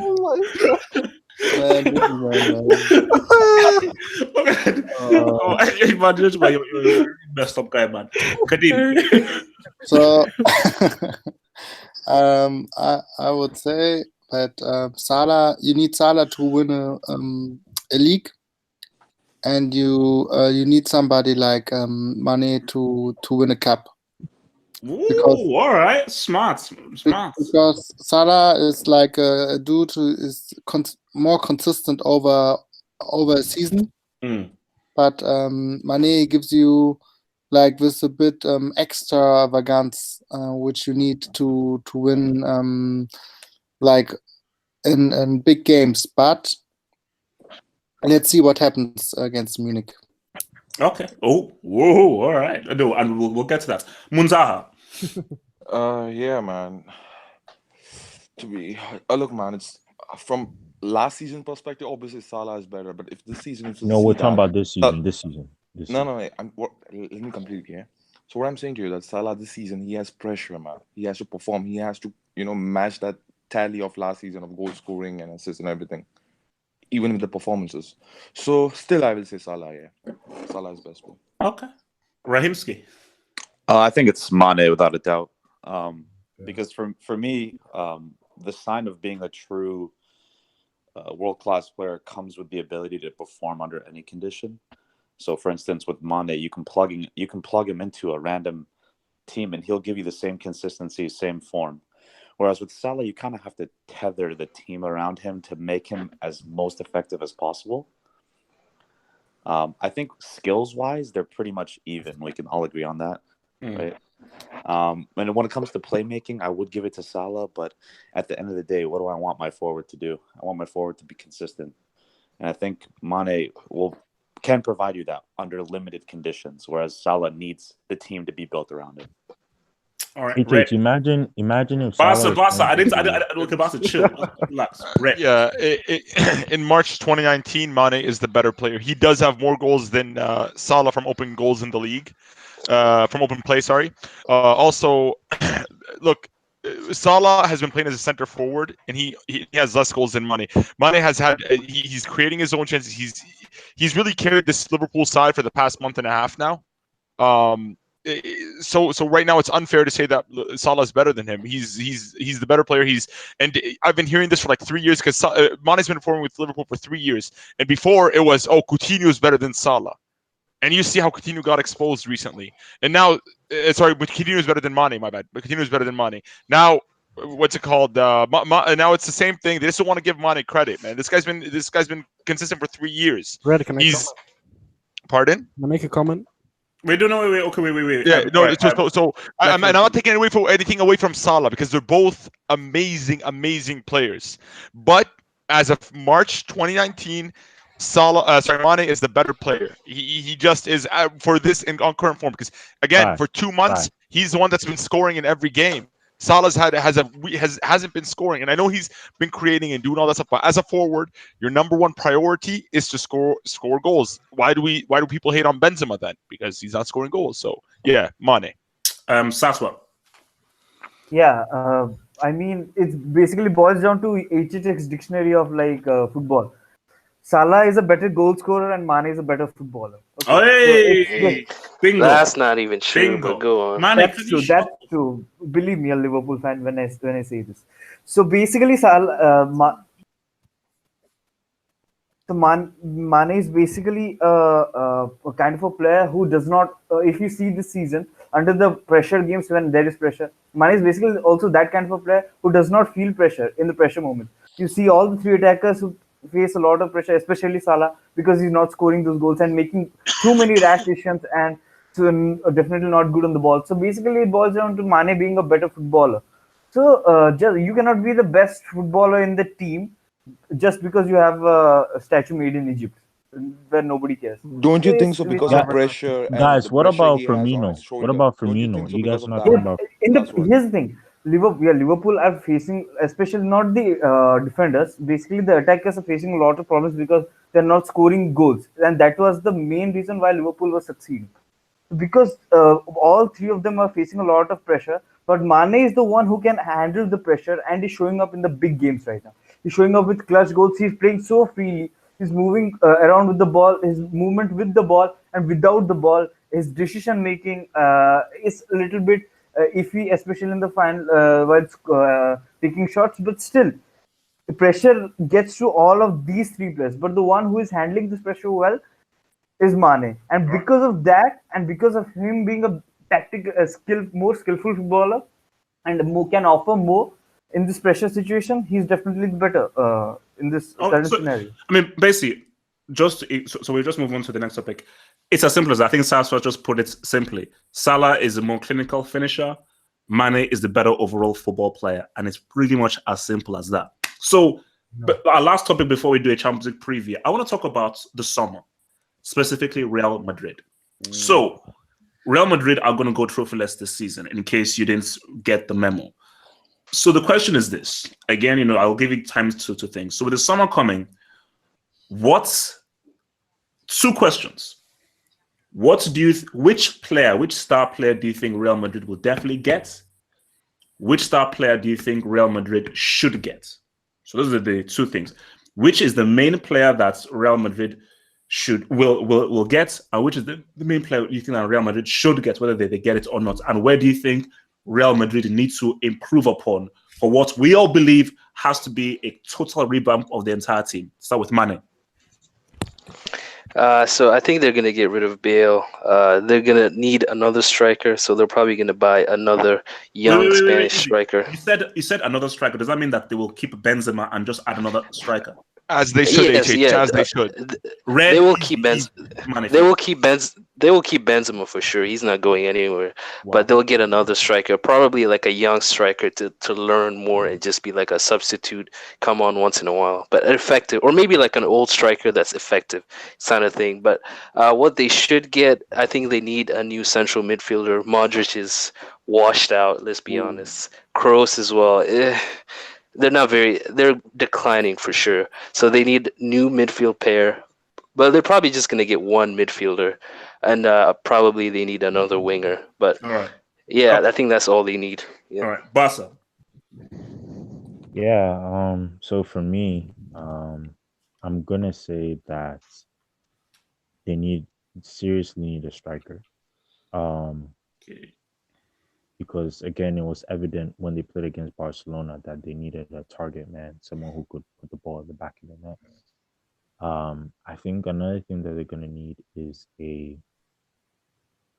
Oh my god. Man, this is Man, Jujuma, you're messed up guy, man. Kadim. So, I would say that Salah, you need Salah to win a league, and you need somebody like Mane to win a cup. Ooh, all right, smart. Because Salah is like a dude who is more consistent over a season, but Mane gives you like this a bit extravagance, which you need to win like in big games. But let's see what happens against Munich. Okay. Oh, whoa. All right. No, and we'll get to that. Munzaha. Yeah, man. Look, man, it's from last season perspective. Obviously, Salah is better, but if this season, no, we're talking about this season. No, let me complete here. So what I'm saying to you that Salah this season he has pressure, man. He has to perform. He has to, match that tally of last season of goal scoring and assists and everything, even with the performances. So still, I will say Salah. Yeah, Salah is best player. Okay, Rahimski. I think it's Mane without a doubt. Because for me, the sign of being a true world-class player comes with the ability to perform under any condition. So, for instance, with Mane, you can plug him into a random team, and he'll give you the same consistency, same form. Whereas with Salah, you kind of have to tether the team around him to make him as most effective as possible. I think skills-wise, they're pretty much even. We can all agree on that, right? And when it comes to playmaking, I would give it to Salah, but at the end of the day, what do I want my forward to do? I want my forward to be consistent, and I think Mane can provide you that under limited conditions, whereas Salah needs the team to be built around him. All right, imagine if Barca. I didn't look at Barca. Chill, relax. Yeah, in March 2019, Mane is the better player. He does have more goals than Salah from open goals in the league. From open play, sorry. Also, look, Salah has been playing as a center forward, and he has less goals than Mane. Mane has had he's creating his own chances. He's really carried this Liverpool side for the past month and a half now. So right now it's unfair to say that Salah is better than him. He's the better player. And I've been hearing this for like 3 years because Mane's been performing with Liverpool for 3 years, and before it was Coutinho is better than Salah. And you see how Coutinho got exposed recently. And now, but Coutinho is better than Mane, my bad. But Coutinho is better than Mane. Now, what's it called? Now it's the same thing. They just don't want to give Mane credit, man. This guy's been consistent for 3 years. Red, can I Pardon? Can I make a comment? Wait. Okay, wait. Yeah, I'm not taking anything away from Salah because they're both amazing players. But as of March 2019, Mane is the better player. He just is for this on current form because again for 2 months he's the one that's been scoring in every game. Salah's hasn't been scoring, and I know he's been creating and doing all that stuff. But as a forward, your number one priority is to score goals. Why do people hate on Benzema then? Because he's not scoring goals. So yeah, Mane. Satwa. Yeah, I mean, it basically boils down to HHX dictionary of like football. Salah is a better goal scorer and Mane is a better footballer. Okay, so it's just Hey, bingo, That's not even true, but bingo. go on. Man, that's finish. true. That's true. Believe me, a Liverpool fan when I say this. So basically, Mane is basically a kind of a player who does not. If you see this season under the pressure games when there is pressure, Mane is basically also that kind of a player who does not feel pressure in the pressure moment. You see all the three attackers who face a lot of pressure, especially Salah, because he's not scoring those goals and making too many rash decisions and so, definitely not good on the ball. So basically, it boils down to Mane being a better footballer. So just, you cannot be the best footballer in the team just because you have a statue made in Egypt where nobody cares. Don't So you think it's so? Because basically Yeah, of matter of pressure and the guys, what pressure about he has on his Firmino? What shoulder. about Don't you Firmino? think so? You Because guys of not that, talking yeah, about that's what. here's the thing. Liverpool are facing, especially not the defenders. Basically, the attackers are facing a lot of problems because they're not scoring goals, and that was the main reason why Liverpool was succeeding because all three of them are facing a lot of pressure. But Mane is the one who can handle the pressure and is showing up in the big games right now. He's showing up with clutch goals. He's playing so freely. He's moving around with the ball. His movement with the ball and without the ball. His decision making is a little bit iffy, especially in the final while taking shots. But still, the pressure gets to all of these three players. But the one who is handling this pressure well is Mane, and because of that, and because of him being more skillful footballer, and more, can offer more in this pressure situation, he's definitely the better in this Oh, current so scenario. I mean, basically, so we just move on to the next topic. It's as simple as that. I think Sasha just put it simply. Salah is a more clinical finisher. Mane is the better overall football player, and it's pretty much as simple as that. So, but our last topic before we do a Champions League preview, I want to talk about the summer, specifically Real Madrid. So, Real Madrid are going to go trophyless this season, in case you didn't get the memo. So the question is this. Again, I'll give you time to think. So with the summer coming, what's two questions? Which star player do you think Real Madrid will definitely get? Which star player do you think Real Madrid should get? So those are the two things. Which is the main player that Real Madrid will get, and which is the main player you think that Real Madrid should get, whether they get it or not? And where do you think Real Madrid needs to improve upon for what we all believe has to be a total revamp of the entire team? Start with Mane. So I think they're gonna get rid of Bale. They're gonna need another striker, so they're probably gonna buy another young Spanish Easy. striker. You said another striker. Does that mean that they will keep Benzema and just add another striker? As they should, Yes, HH, yeah. as they should. They will keep Benz. Mane. They will keep Benzema for sure. He's not going anywhere. Wow. But they'll get another striker, probably like a young striker to learn more and just be like a substitute, come on once in a while, but effective, or maybe like an old striker that's effective, kind of thing. But what they should get, I think they need a new central midfielder. Modric is washed out. Let's be honest. Kroos as well. They're declining for sure. So they need new midfield pair. But they're probably just gonna get one midfielder, and probably they need another winger. But all right. yeah, I think that's all they need. Yeah. All right, Barca. Yeah, so for me, I'm gonna say that they seriously need a striker. Okay. Because again, it was evident when they played against Barcelona that they needed a target man, someone who could put the ball at the back of the net. I think another thing that they're gonna need is a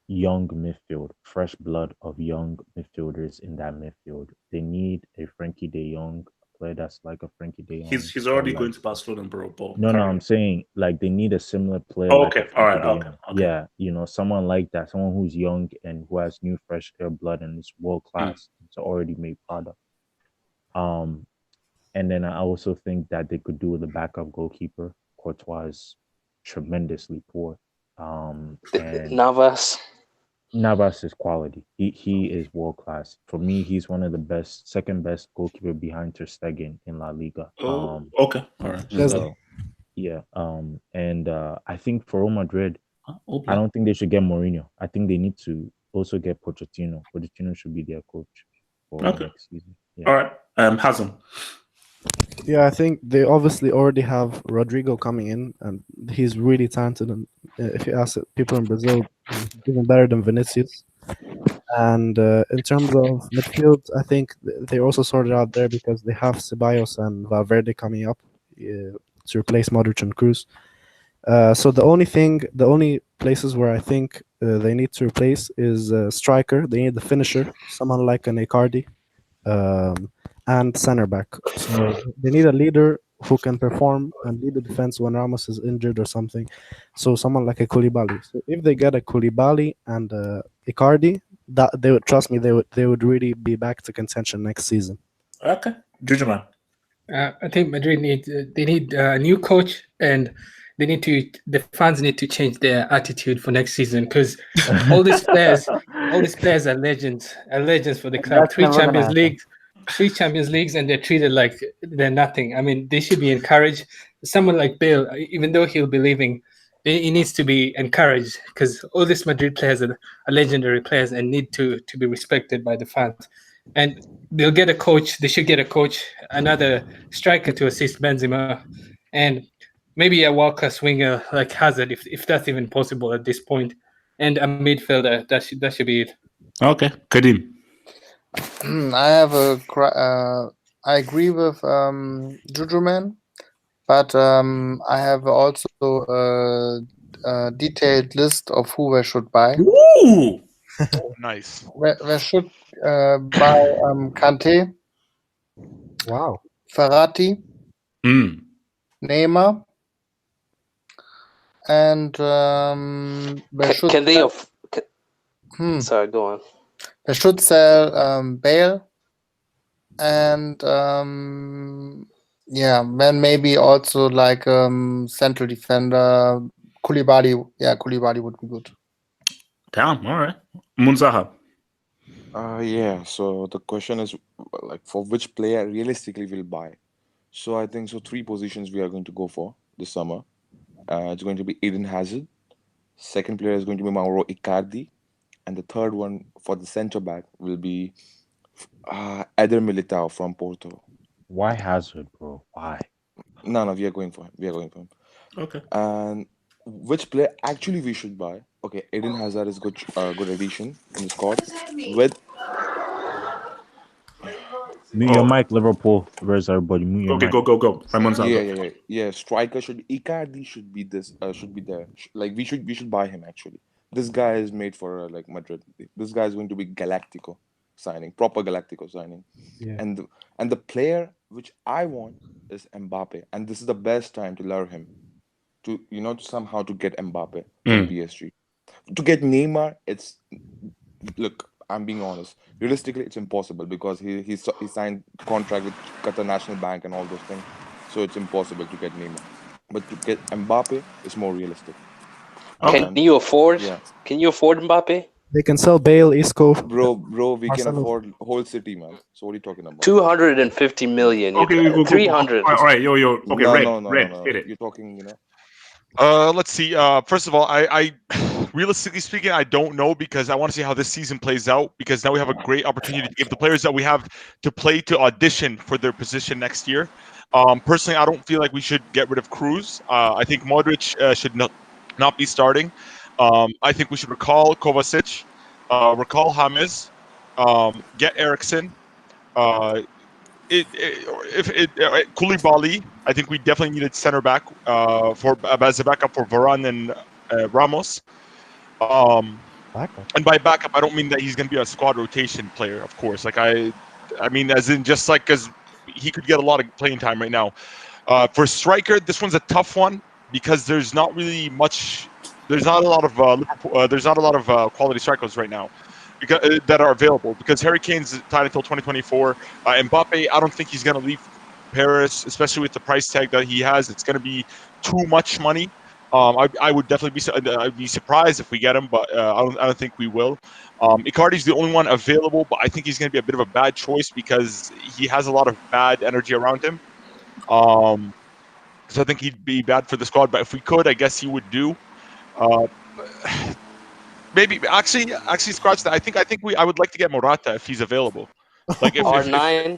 young midfield, fresh blood of young midfielders in that midfield. They need a Frankie De Jong, a player that's like a Frankie De Jong. He's already going to Barcelona, bro. No, I'm saying like they need a similar player. Oh, like okay, a all right, Frankie De okay. Jong. Yeah, someone like that, someone who's young and who has new, fresh air blood and is world class. It's an already made product. And then I also think that they could do with a backup goalkeeper. Courtois is tremendously poor. And Navas is quality. He is world class. For me, he's one of the second best goalkeeper behind Ter Stegen in La Liga. Okay, all right. So, yeah. And I think for Real Madrid, I don't think they should get Mourinho. I think they need to also get Pochettino. Pochettino should be their coach for next season. All right, Hazem. Yeah, I think they obviously already have Rodrigo coming in, and he's really talented. And if you ask people in Brazil, he's even better than Vinicius. And in terms of midfield, I think they also sorted out there because they have Ceballos and Valverde coming up to replace Modric and Cruz. So the only places where I think they need to replace is striker. They need the finisher, someone like an Icardi, and center back. So they need a leader who can perform and lead the defense when Ramos is injured or something. So someone like a Koulibaly. So if they get a Koulibaly and Icardi, that they would trust me. They would really be back to contention next season. Okay, Jujuman. I think Madrid need a new coach, and the fans need to change their attitude for next season, because all these players are legends for the club. That's never gonna happen. Three Champions Leagues, and they're treated like they're nothing. I mean, they should be encouraged. Someone like Bale, even though he'll be leaving, he needs to be encouraged, because all these Madrid players are legendary players and need to be respected by the fans. And they'll get a coach. They should get a coach, another striker to assist Benzema, and maybe a world-class winger like Hazard, if that's even possible at this point, and a midfielder. That should be it. Okay, Kadim. I have I agree with Jujuman, but I have also a detailed list of who we should buy. Ooh, Nice. We should buy Kante, Wow. Ferrati, Neymar, and we should. Can they? Sorry, go on. We should sell Bale, and then maybe also like central defender Koulibaly. Yeah, Koulibaly would be good. Damn. All right, Munzaha. Yeah. So the question is like for which player realistically will buy. So I think so. 3 positions we are going to go for this summer. It's going to be Eden Hazard. Second player is going to be Mauro Icardi, and the third one for the centre back will be Eder Militao from Porto. Why Hazard, bro? Why? No, we are going for him. We are going for him. Okay. And which player actually we should buy? Okay, Eden Hazard is good addition in the squad. With Mute your mic, Liverpool. Where's everybody? Mute your mic. Go. Yeah. Striker should Icardi should be this should be there. Like we should buy him actually. This guy is made for like Madrid. This guy is going to be Galactico signing, proper Galactico signing. Yeah. And the player which I want is Mbappe, and this is the best time to lure him to somehow to get Mbappe to PSG. To get Neymar, look, I'm being honest. Realistically, it's impossible because he signed contract with Qatar National Bank and all those things, so it's impossible to get Neymar. But to get Mbappe is more realistic. Can you afford? Yeah. Can you afford Mbappe? They can sell Bale, Isco. Bro, we can afford whole city, man. So what are you talking about? 250 million. Okay, 300. All right, yo. Okay, no. Hit it. You're talking, Let's see. First of all, I realistically speaking, I don't know, because I want to see how this season plays out, because now we have a great opportunity to give the players that we have to play to audition for their position next year. Personally, I don't feel like we should get rid of Cruz. I think Modric should not be starting. I think we should recall Kovacic, recall James, get Eriksson. Koulibaly, I think we definitely needed center back as a backup for Varane and Ramos. And by backup, I don't mean that he's going to be a squad rotation player, of course. Like I mean as in just like because he could get a lot of playing time right now. For striker, this one's a tough one because there's not really much. There's not a lot of there's not a lot of quality strikers right now that are available, because Harry Kane's tied until 2024. Mbappe, I don't think he's going to leave Paris, especially with the price tag that he has. It's going to be too much money. I would definitely I'd be surprised if we get him, but I don't think we will. Icardi's the only one available, but I think he's going to be a bit of a bad choice because he has a lot of bad energy around him. So I think he'd be bad for the squad. But if we could, I guess he would do. Maybe actually scratch that. I think I would like to get Morata if he's available. Like if R9.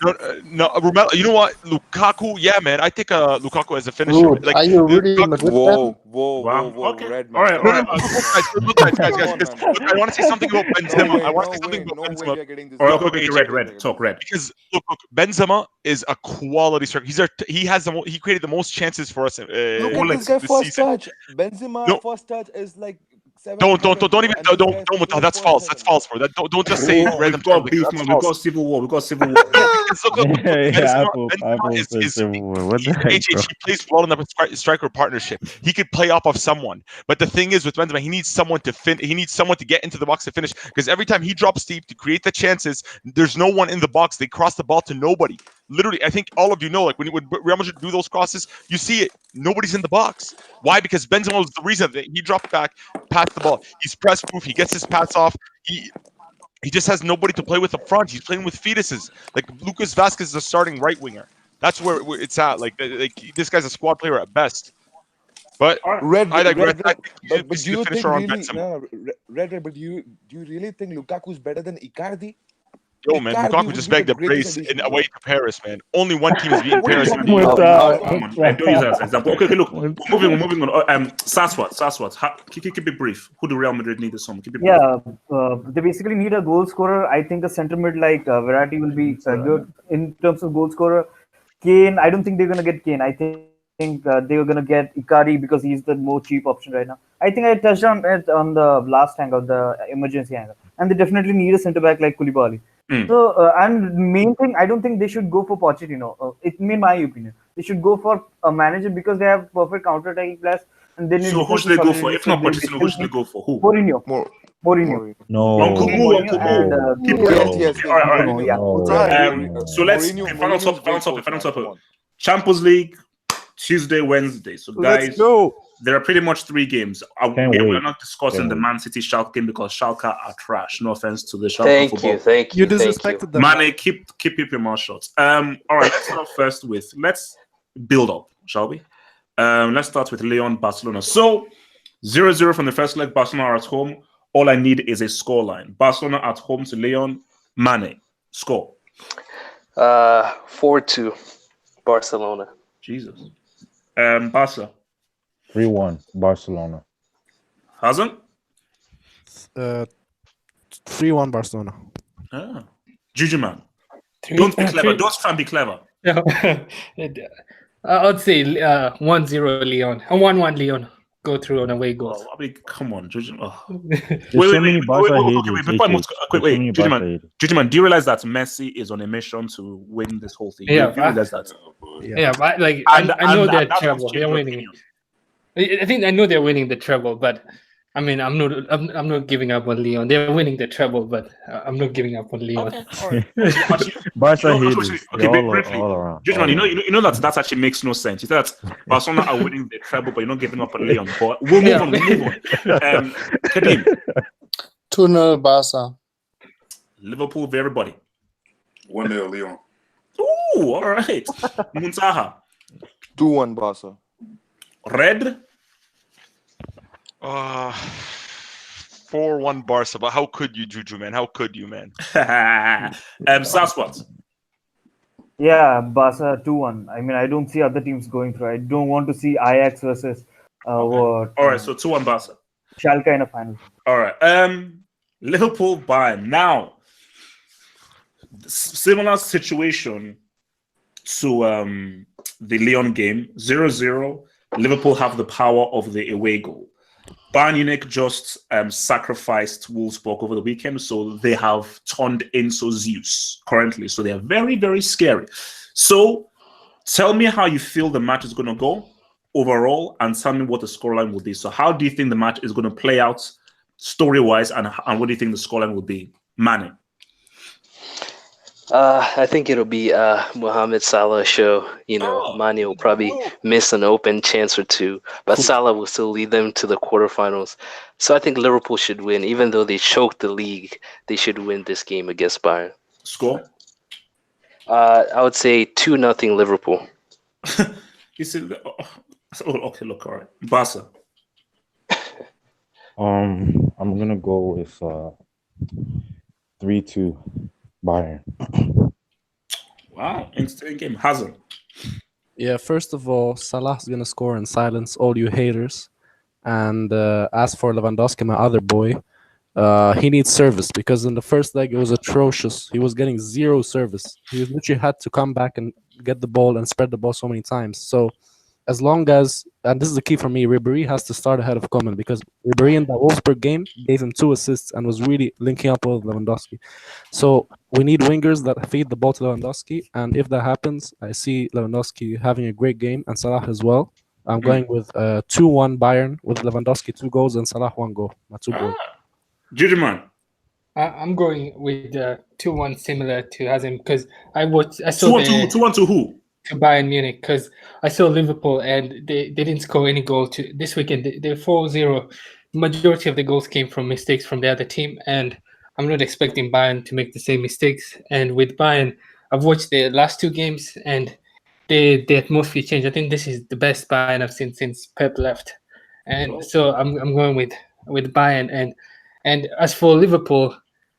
No, Romelu. You know what, Lukaku? Yeah, man, I take Lukaku as a finisher. Rude. Like Are you really Lukaku, Madrid fan? Wow. Okay. Red All man, right. come All no, right. on, no, man, come on, look, guys, come guys. on, Because, man. look, I want to say something about Benzema. I want to say something about No way Benzema we are getting this All right. guy. Okay. AJ, Red. No way we are Red. Talk getting this red. guy. because look, Benzema is a quality striker. He has he created the most chances for us. Look at this Bullets. guy This first season. touch. Benzema No, first touch is like 700, don't bro, even and this guy is don't. taking his That's first false. That's second, bro. false, bro. Don't just say Oh, random we've terms got like that. beef, That's man. We've false. got civil war. We've got civil war. Yeah, because look, Yeah, Benzema Apple is Civil War. What the heck, bro? he plays well in the striker partnership. He could play off of someone, but the thing is with Benzema, he needs someone to He needs someone to get into the box to finish. Because every time he drops deep to create the chances, there's no one in the box. They cross the ball to nobody. Literally, I think all of you know, like when Real Madrid do those crosses, you see it. Nobody's in the box. Why? Because Benzema was the reason that he dropped back, passed the ball. He's press proof. He gets his pass off. He just has nobody to play with up front. He's playing with fetuses. Like Lucas Vasquez is a starting right winger. That's where it's at. Like this guy's a squad player at best. But All right. Red, I digress. red, I red. think we But see do the you finisher think on really? Benzema. No, red. But do you really think Lukaku is better than Icardi? Yo, man, Icardi Lukaku would just be the begged the greatest praise addition, away bro. to Paris, man. Only one team is beating What are you Paris in talking the about? What's Oh, up? Come on. What's Let me use that up? as an example. Okay. Look. What's We're moving on. Saswat. Keep it brief. Who do Real Madrid need this summer? Keep it brief. Yeah, they basically need a goal scorer. I think a center mid like Verratti will be good in terms of goal scorer. Kane, I don't think they're gonna get Kane. I think they're gonna get Icardi because he's the more cheap option right now. I think I touched on it on the last hangout, the emergency hangout, and they definitely need a center back like Koulibaly. Mm. So, and main thing, I don't think they should go for Pochettino. In my opinion, they should go for a manager because they have perfect counter-attacking players and they need So who should defensive they go for? solidity. If So not they Pochettino, who still should they need go for? Who? Mourinho. More, Mourinho. more. They Uncle go for No, Moo. Mourinho Uncle and Moo. no, Keep yeah, going. Yes, no, yes, Okay. yes. All right. All right. Mourinho, yeah. no, So let's Mourinho, final Mourinho is great topic. coach, man. Come on. Champions League, Tuesday, Wednesday. So let's guys, go. there are pretty much 3 games. Can't We're wait. not discussing Can't the wait. Man City Schalke game because Schalke are trash. No offense to the Schalke thank football. you, thank You you, thank you. disrespected them. Mane, keep your mouth shut. All right, let's start first with let's build up, shall we? Let's start with Leon Barcelona. So 0-0 from the first leg. Barcelona are at home. All I need is a scoreline. Barcelona at home to Leon. Mane, score. 4-2, Barcelona. Jesus. Barca. 3-1 Barcelona. Hasn't? 3-1 Barcelona. Juju man. Don't be clever. Don't try and be clever. I'd say 1-0 Leon. 1-1 Leon. Go through on away goals. Oh, I mean, come on, Juju. Oh. There's so many Barca haters. Before I move, There's so many Barca haters. Juju man, do you realize that Messi is on a mission to win this whole thing? Yeah, do you realize that? Yeah, but like And- I know and they're that's terrible. what's changed They're your winning. opinion. I think I know they're winning the treble, but I mean, I'm not giving up on Leon. They're winning the treble, but I'm not giving up on Leon. Okay, all right. Barca No, haters. okay, They're briefly. all around. Juju all man, around. you know that actually makes no sense. You said that Barcelona are winning the treble, but you're not giving up on Leon. But we'll move on. Kadim, 2-0 Barca. Liverpool, everybody. 1-0 Leon. Ooh, all right. Muntaha, 2-1 Barca. Red. 4-1 Barca. But how could you, Juju, man? How could you, man? Saswat. Yeah, Barca 2-1. I mean, I don't see other teams going through. I don't want to see Ajax versus All right, so 2-1 Barca. Schalke in a final. All right. Liverpool Bayern. Now, similar situation to the Lyon game. 0-0. Liverpool have the power of the away goal. Bayern Munich just sacrificed Wolfsburg over the weekend, so they have turned into Zeus currently. So they are very, very scary. So tell me how you feel the match is going to go overall, and tell me what the scoreline will be. So how do you think the match is going to play out story-wise, and what do you think the scoreline will be? Mane. I think it'll be Mohamed Salah show. You know, Mane will probably miss an open chance or two, but Salah will still lead them to the quarterfinals. So I think Liverpool should win, even though they choked the league. They should win this game against Bayern. Score? I would say 2-0 Liverpool. You see, okay, look, all right. Barca. I'm gonna go with 3-2 Bayern. Wow, interesting game. Hazard. Yeah, first of all, Salah's gonna score in silence, all you haters. And as for Lewandowski, my other boy, he needs service because in the first leg it was atrocious. He was getting zero service. He literally had to come back and get the ball and spread the ball so many times. So as long as, and this is the key for me, Ribéry has to start ahead of Coman because Ribéry in that Wolfsburg game gave him 2 assists and was really linking up with Lewandowski. So we need wingers that feed the ball to Lewandowski, and if that happens, I see Lewandowski having a great game and Salah as well. I'm going with 2-1 Bayern with Lewandowski 2 goals and Salah 1 goal. My two boys. Jujuman. I'm going with 2-1 similar to Hazim because I saw 2-1 to who? To Bayern Munich because I saw Liverpool and they didn't score any goal this weekend. They're 4-0. Majority of the goals came from mistakes from the other team, and I'm not expecting Bayern to make the same mistakes. And with Bayern, I've watched the last 2 games and the atmosphere changed. I think this is the best Bayern I've seen since Pep left, and so I'm going with Bayern. And as for Liverpool,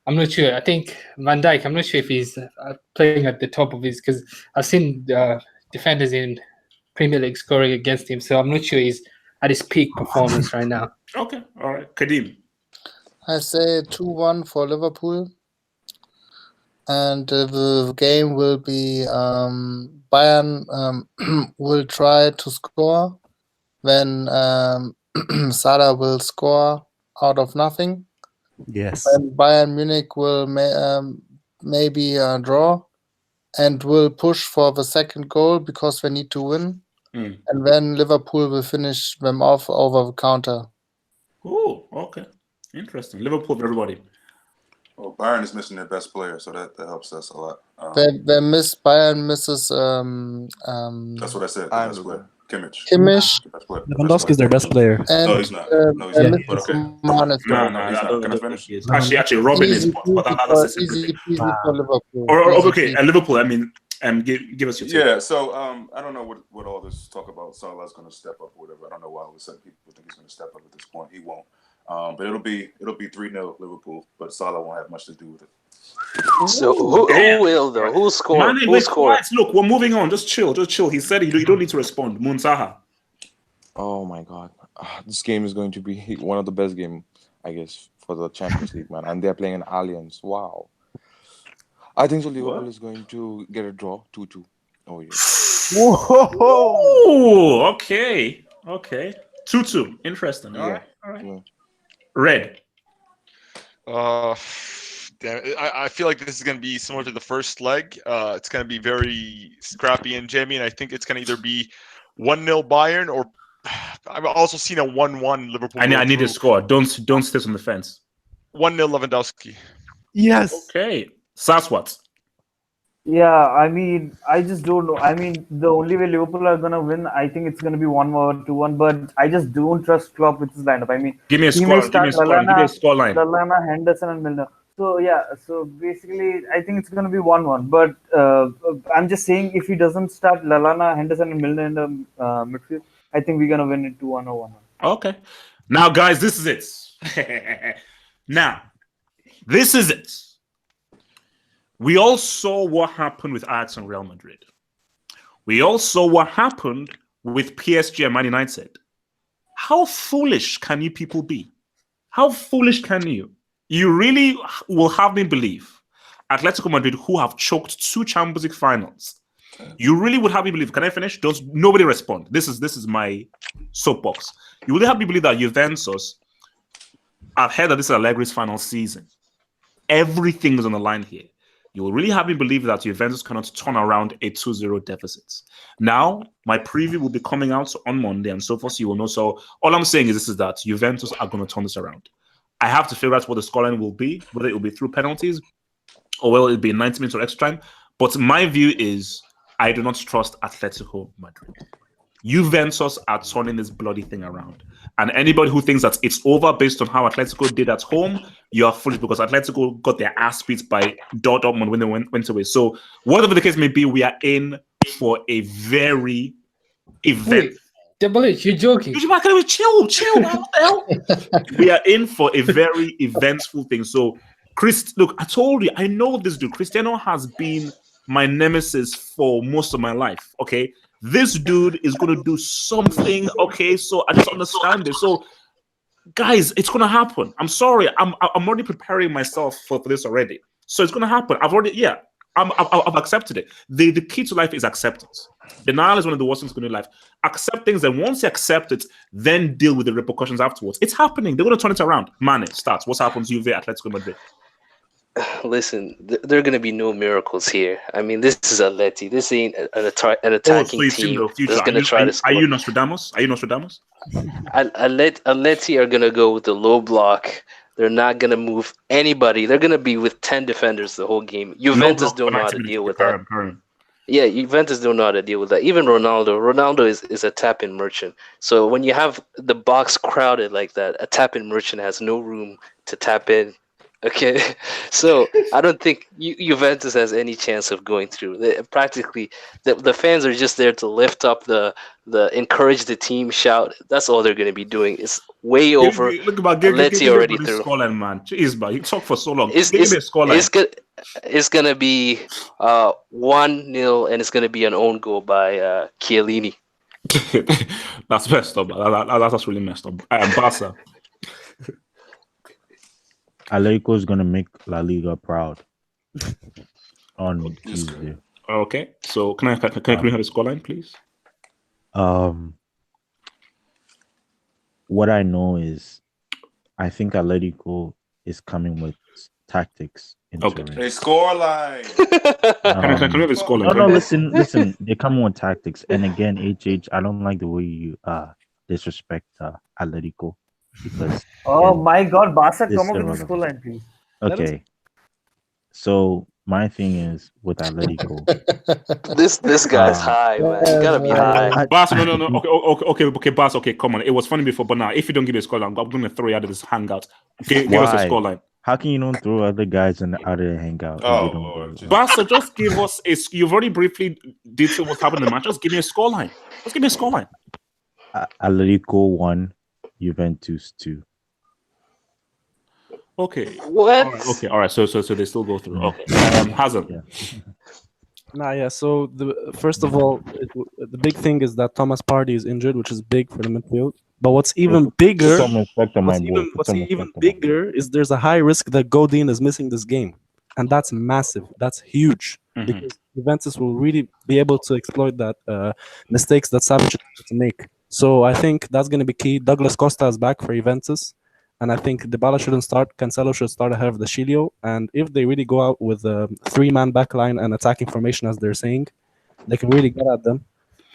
I'm not sure. I think Van Dijk, I'm not sure if he's playing at the top of his, because I've seen defenders in Premier League scoring against him, so I'm not sure he's at his peak performance right now. Okay, all right. Kadim. I say 2-1 for Liverpool. And the game will be Bayern will try to score when Salah will score out of nothing. Yes. And Bayern Munich will maybe draw and will push for the second goal because they need to win. And then Liverpool will finish them off over the counter. Oh, okay. Interesting. Liverpool, everybody. Well, Bayern is missing their best player, so that helps us a lot. Bayern misses that's what I said. The best player. Kimmich. Lewandowski is their best player. And, no, he's not. No, he's not. But okay. No, he's not. Actually, Robin is. Easy for Liverpool. Okay, and Liverpool. I mean, give us your take. Yeah. So I don't know what all this talk about Salah's going to step up or whatever. I don't know why all of a sudden people think he's going to step up at this point. He won't. But it'll be 3-0 Liverpool. But Salah won't have much to do with it. So who will though? Who's scoring? Who's scoring? Look, we're moving on. Just chill. He said you don't need to respond. Muntaha. Oh my God, this game is going to be one of the best games, I guess, for the Champions League, man. And they're playing in Allianz. Wow. I think so. Liverpool is going to get a draw, 2-2. Oh yeah. Whoa. Okay. 2-2. Interesting. All right. Yeah. Red. Damn it. I feel like this is going to be similar to the first leg. It's going to be very scrappy and jammy, and I think it's going to either be 1-0 Bayern or I've also seen a 1-1 Liverpool. I need a score. Don't sit on the fence. 1-0 Lewandowski. Yes. Okay. Saswat. Yeah, I mean, I just don't know. I mean, the only way Liverpool are gonna win, I think it's gonna be 1 or 2-1. But I just don't trust Klopp with his lineup. I mean, give me a score. Give me a score line. Lallana, Henderson, and Milner. So yeah, so basically, I think it's gonna be 1-1. But I'm just saying, if he doesn't start Lallana, Henderson, and Milner in the midfield, I think we're gonna win it 2-1 or 1-1. Okay. Now, guys, this is it. Now, this is it. We all saw what happened with Ajax and Real Madrid. We all saw what happened with PSG and Man United. How foolish can you people be? How foolish can you? You really will have me believe Atletico Madrid, who have choked 2 Champions League finals, you really would have me believe. Can I finish? Nobody respond. This is my soapbox. You really have me believe that Juventus. I've heard that this is Allegri's final season. Everything is on the line here. You will really have me believe that Juventus cannot turn around a 2-0 deficit. Now, my preview will be coming out on Monday and so forth, so you will know. So all I'm saying is that Juventus are going to turn this around. I have to figure out what the scoreline will be, whether it will be through penalties or whether it will be 90 minutes or extra time. But my view is I do not trust Atletico Madrid. Juventus are turning this bloody thing around. And anybody who thinks that it's over based on how Atletico did at home, you are foolish because Atletico got their ass beat by Dortmund when they went away. So whatever the case may be, we are in for a very event. Double H, you're joking. Chill. What the hell? We are in for a very eventful thing. So, Chris, look, I told you, I know this dude. Cristiano has been my nemesis for most of my life. Okay, this dude is going to do something. Okay, so I just understand this. So, guys, it's going to happen. I'm sorry. I'm already preparing myself for this already. So it's going to happen. I've accepted it. The key to life is acceptance. Denial is one of the worst things to do in life. Accept things, and once you accept it, then deal with the repercussions afterwards. It's happening. They're going to turn it around. Mane starts. What happens? Juve, Atletico Madrid. Listen, there are going to be no miracles here. I mean, this is Atleti. This ain't an attacking so team in the future. that's going to try to score. Are you Nostradamus? Are you Nostradamus? Atleti are going to go with the low block. They're not going to move anybody. They're going to be with 10 defenders the whole game. Juventus don't know how to deal with that. Yeah, Juventus don't know how to deal with that. Even Ronaldo is a tap-in merchant. So when you have the box crowded like that, a tap-in merchant has no room to tap in. Okay, so I don't think Juventus has any chance of going through. Practically, the fans are just there to lift up the encourage the team, shout. That's all they're going to be doing. It's way over. Look about Let's already through. Scoreline, man. Jeez, man, you talk for so long. It's gonna be 1-0, and it's gonna be an own goal by Chiellini. That's messed up. That's really messed up. Barca. Atletico is gonna make La Liga proud on Tuesday. Okay, so can we have the scoreline, please? What I know is, I think Atletico is coming with tactics. Okay. A scoreline. Can we have a scoreline? No, listen. They're coming with tactics, and again, HH, I don't like the way you disrespect Atletico. Because my God, Barca, come up with the scoreline, please. Okay. So my thing is with Atletico. This guy's high, man. You gotta be high. Bas, no. Okay, Bas. Okay, come on. It was funny before, but now if you don't give me a scoreline, I'm going to throw you out of this hangout. Okay, give us a scoreline. How can you don't throw other guys out of the hangout? Bas, so just give us a. You've already briefly detailed what's happening in the match. Just give me a scoreline. Just give me a scoreline. Atletico 1, Juventus 2. Okay. What? All right. So they still go through. Okay. Hazard. Yeah. So first of all, the big thing is that Thomas Partey is injured, which is big for the midfield. But what's even bigger, is there's a high risk that Godin is missing this game, and that's massive. That's huge because Juventus will really be able to exploit that mistakes that Savic is able to make. So I think that's going to be key. Douglas Costa is back for Juventus. And I think Dybala shouldn't start. Cancelo should start ahead of the Chilio. And if they really go out with a 3-man backline and attacking formation, as they're saying, they can really get at them.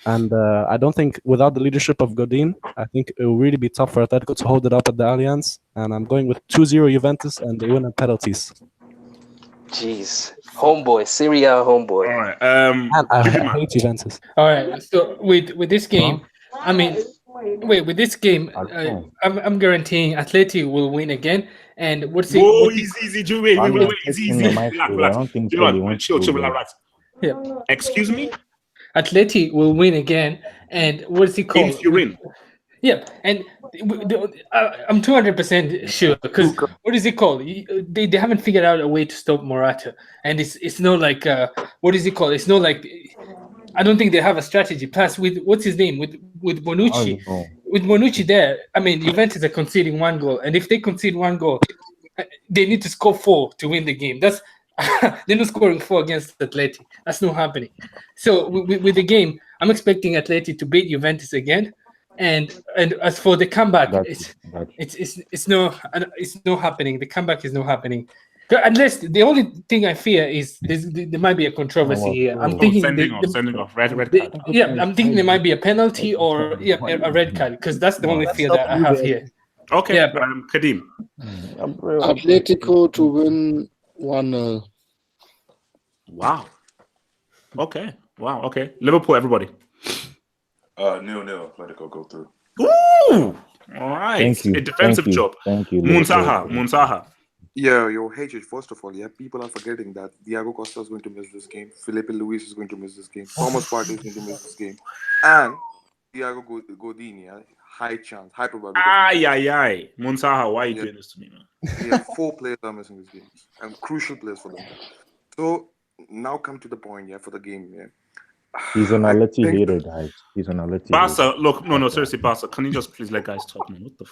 And I don't think without the leadership of Godin, I think it will really be tough for Atletico to hold it up at the Allianz. And I'm going with 2-0 Juventus, and they win on penalties. Jeez. Homeboy. Serie A homeboy. All right. I hate Juventus. All right. So with this game, I mean... Wait, with this game, I'm guaranteeing Atleti will win again. And what's it? Whoa, easy, Juve. Wait, easy. Relax. Chill, relax. Yeah. Excuse me? Atleti will win again. And what's it called? If you win. Yeah, and I'm 200% sure because what is it called? They haven't figured out a way to stop Morata, and it's not like what is it called? It's not like I don't think they have a strategy. Plus, with what's his name with Bonucci, with Bonucci there, I mean, Juventus are conceding 1 goal, and if they concede 1 goal, they need to score 4 to win the game. That's they're not scoring 4 against Atleti. That's not happening. So with the game, I'm expecting Atleti to beat Juventus again. And as for the comeback, it's not happening. The comeback is not happening. Unless the only thing I fear is there might be a controversy here. I'm thinking sending off red card. I'm thinking there might be a penalty or a red card because that's the only fear that I have here. Okay, yeah, Kadim. Atletico to win 1-0. Wow. Okay. Wow. Okay. Liverpool, everybody. 0-0. Atletico go through. Ooh. All right. Thank you. A defensive job. Thank you. Muntaha. Yo, HH, first of all, people are forgetting that Diego Costa is going to miss this game. Felipe Luis is going to miss this game. Thomas Partey is going to miss this game. And Thiago Godin, high chance, high probability. Aye. Muntaha, why are you doing this to me, man? 4 players are missing this game. And crucial players for them. So, now come to the point, yeah, for the game, yeah. He's an I Aleti think hater, guys. He's an Aleti Barca, hater. look, no, That's why. seriously, Barca. Can you just please let guys talk, man? What the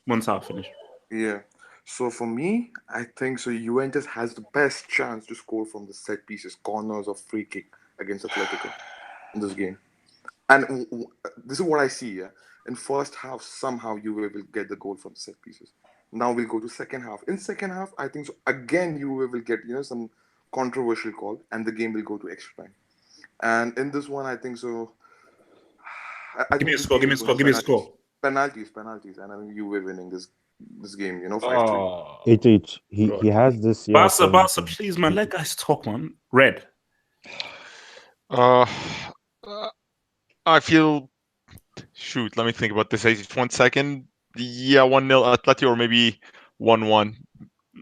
once I finish. yeah. So for me, I think so. Juventus has the best chance to score from the set pieces, corners, or free kick against Atletico in this game. And this is what I see. Yeah, in first half, somehow Juve will get the goal from set pieces. Now we'll go to second half. In second half, I think so. Again, Juve will get some controversial call, and the game will go to extra time. And in this one, I think so. I Give me think a this score. game Give me a will go score. to Give me a penalties. score. Penalties, and I think Juve winning this game. 5-3. HH, he has this year Barca, 7 Barca, points. please, man, let guys talk, man. Red. Uh, I feel. Shoot, let me think about this. 1 second. Yeah, 1-0 Atleti, or maybe 1-1.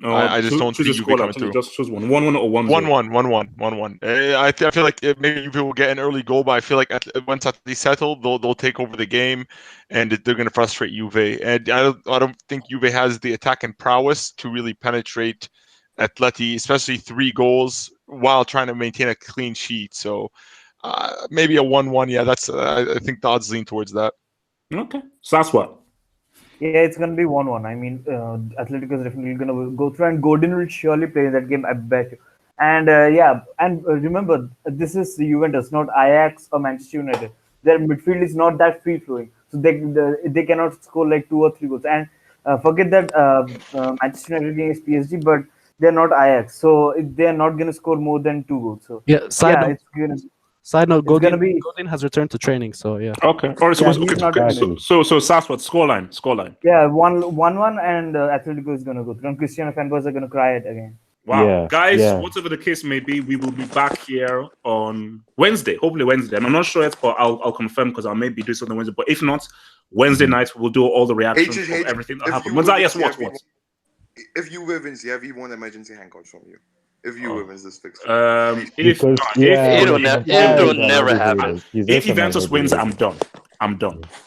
No, I just don't choose see a Juve score. coming Actually, through. just choose one. 1-1 or 1-0. 1-1. I feel like maybe Juve will get an early goal, but I feel like once they settle, they'll take over the game, and they're going to frustrate Juve. And I don't think Juve has the attacking prowess to really penetrate Atleti, especially 3 goals while trying to maintain a clean sheet. So maybe a 1-1. Yeah, that's. I think the odds lean towards that. Okay, so that's what. Yeah, it's gonna be 1-1. I mean, Atletico is definitely gonna go through, and Godin will surely play in that game. I bet you. And yeah, and remember, this is Juventus, not Ajax or Manchester United. Their midfield is not that free flowing, so they cannot score like 2 or 3 goals. And forget that Manchester United against PSG, but they're not Ajax, so they're not gonna score more than 2 goals. So Yeah. yeah, Side note. it's gonna Godin be. has returned to training. So yeah. Okay. All right. So, Yeah, okay. he's not. Exactly. So that's what scoreline. Yeah, 1-1, and Atletico is gonna go through. And Cristiano fanboys are gonna cry it again. Wow, guys, Yeah. whatever the case may be, we will be back here on Wednesday. Hopefully Wednesday. And I'm not sure yet, but I'll confirm because I may be doing something Wednesday. But if not, Wednesday night we'll do all the reactions of everything that happened. Yes, what? If you wins, yeah, we want emergency hangouts from you. If you wins this fixture. Because yeah, It'll I'm never tired of happen. everybody. He's If just an Juventus wins, everybody. I'm done. I'm done.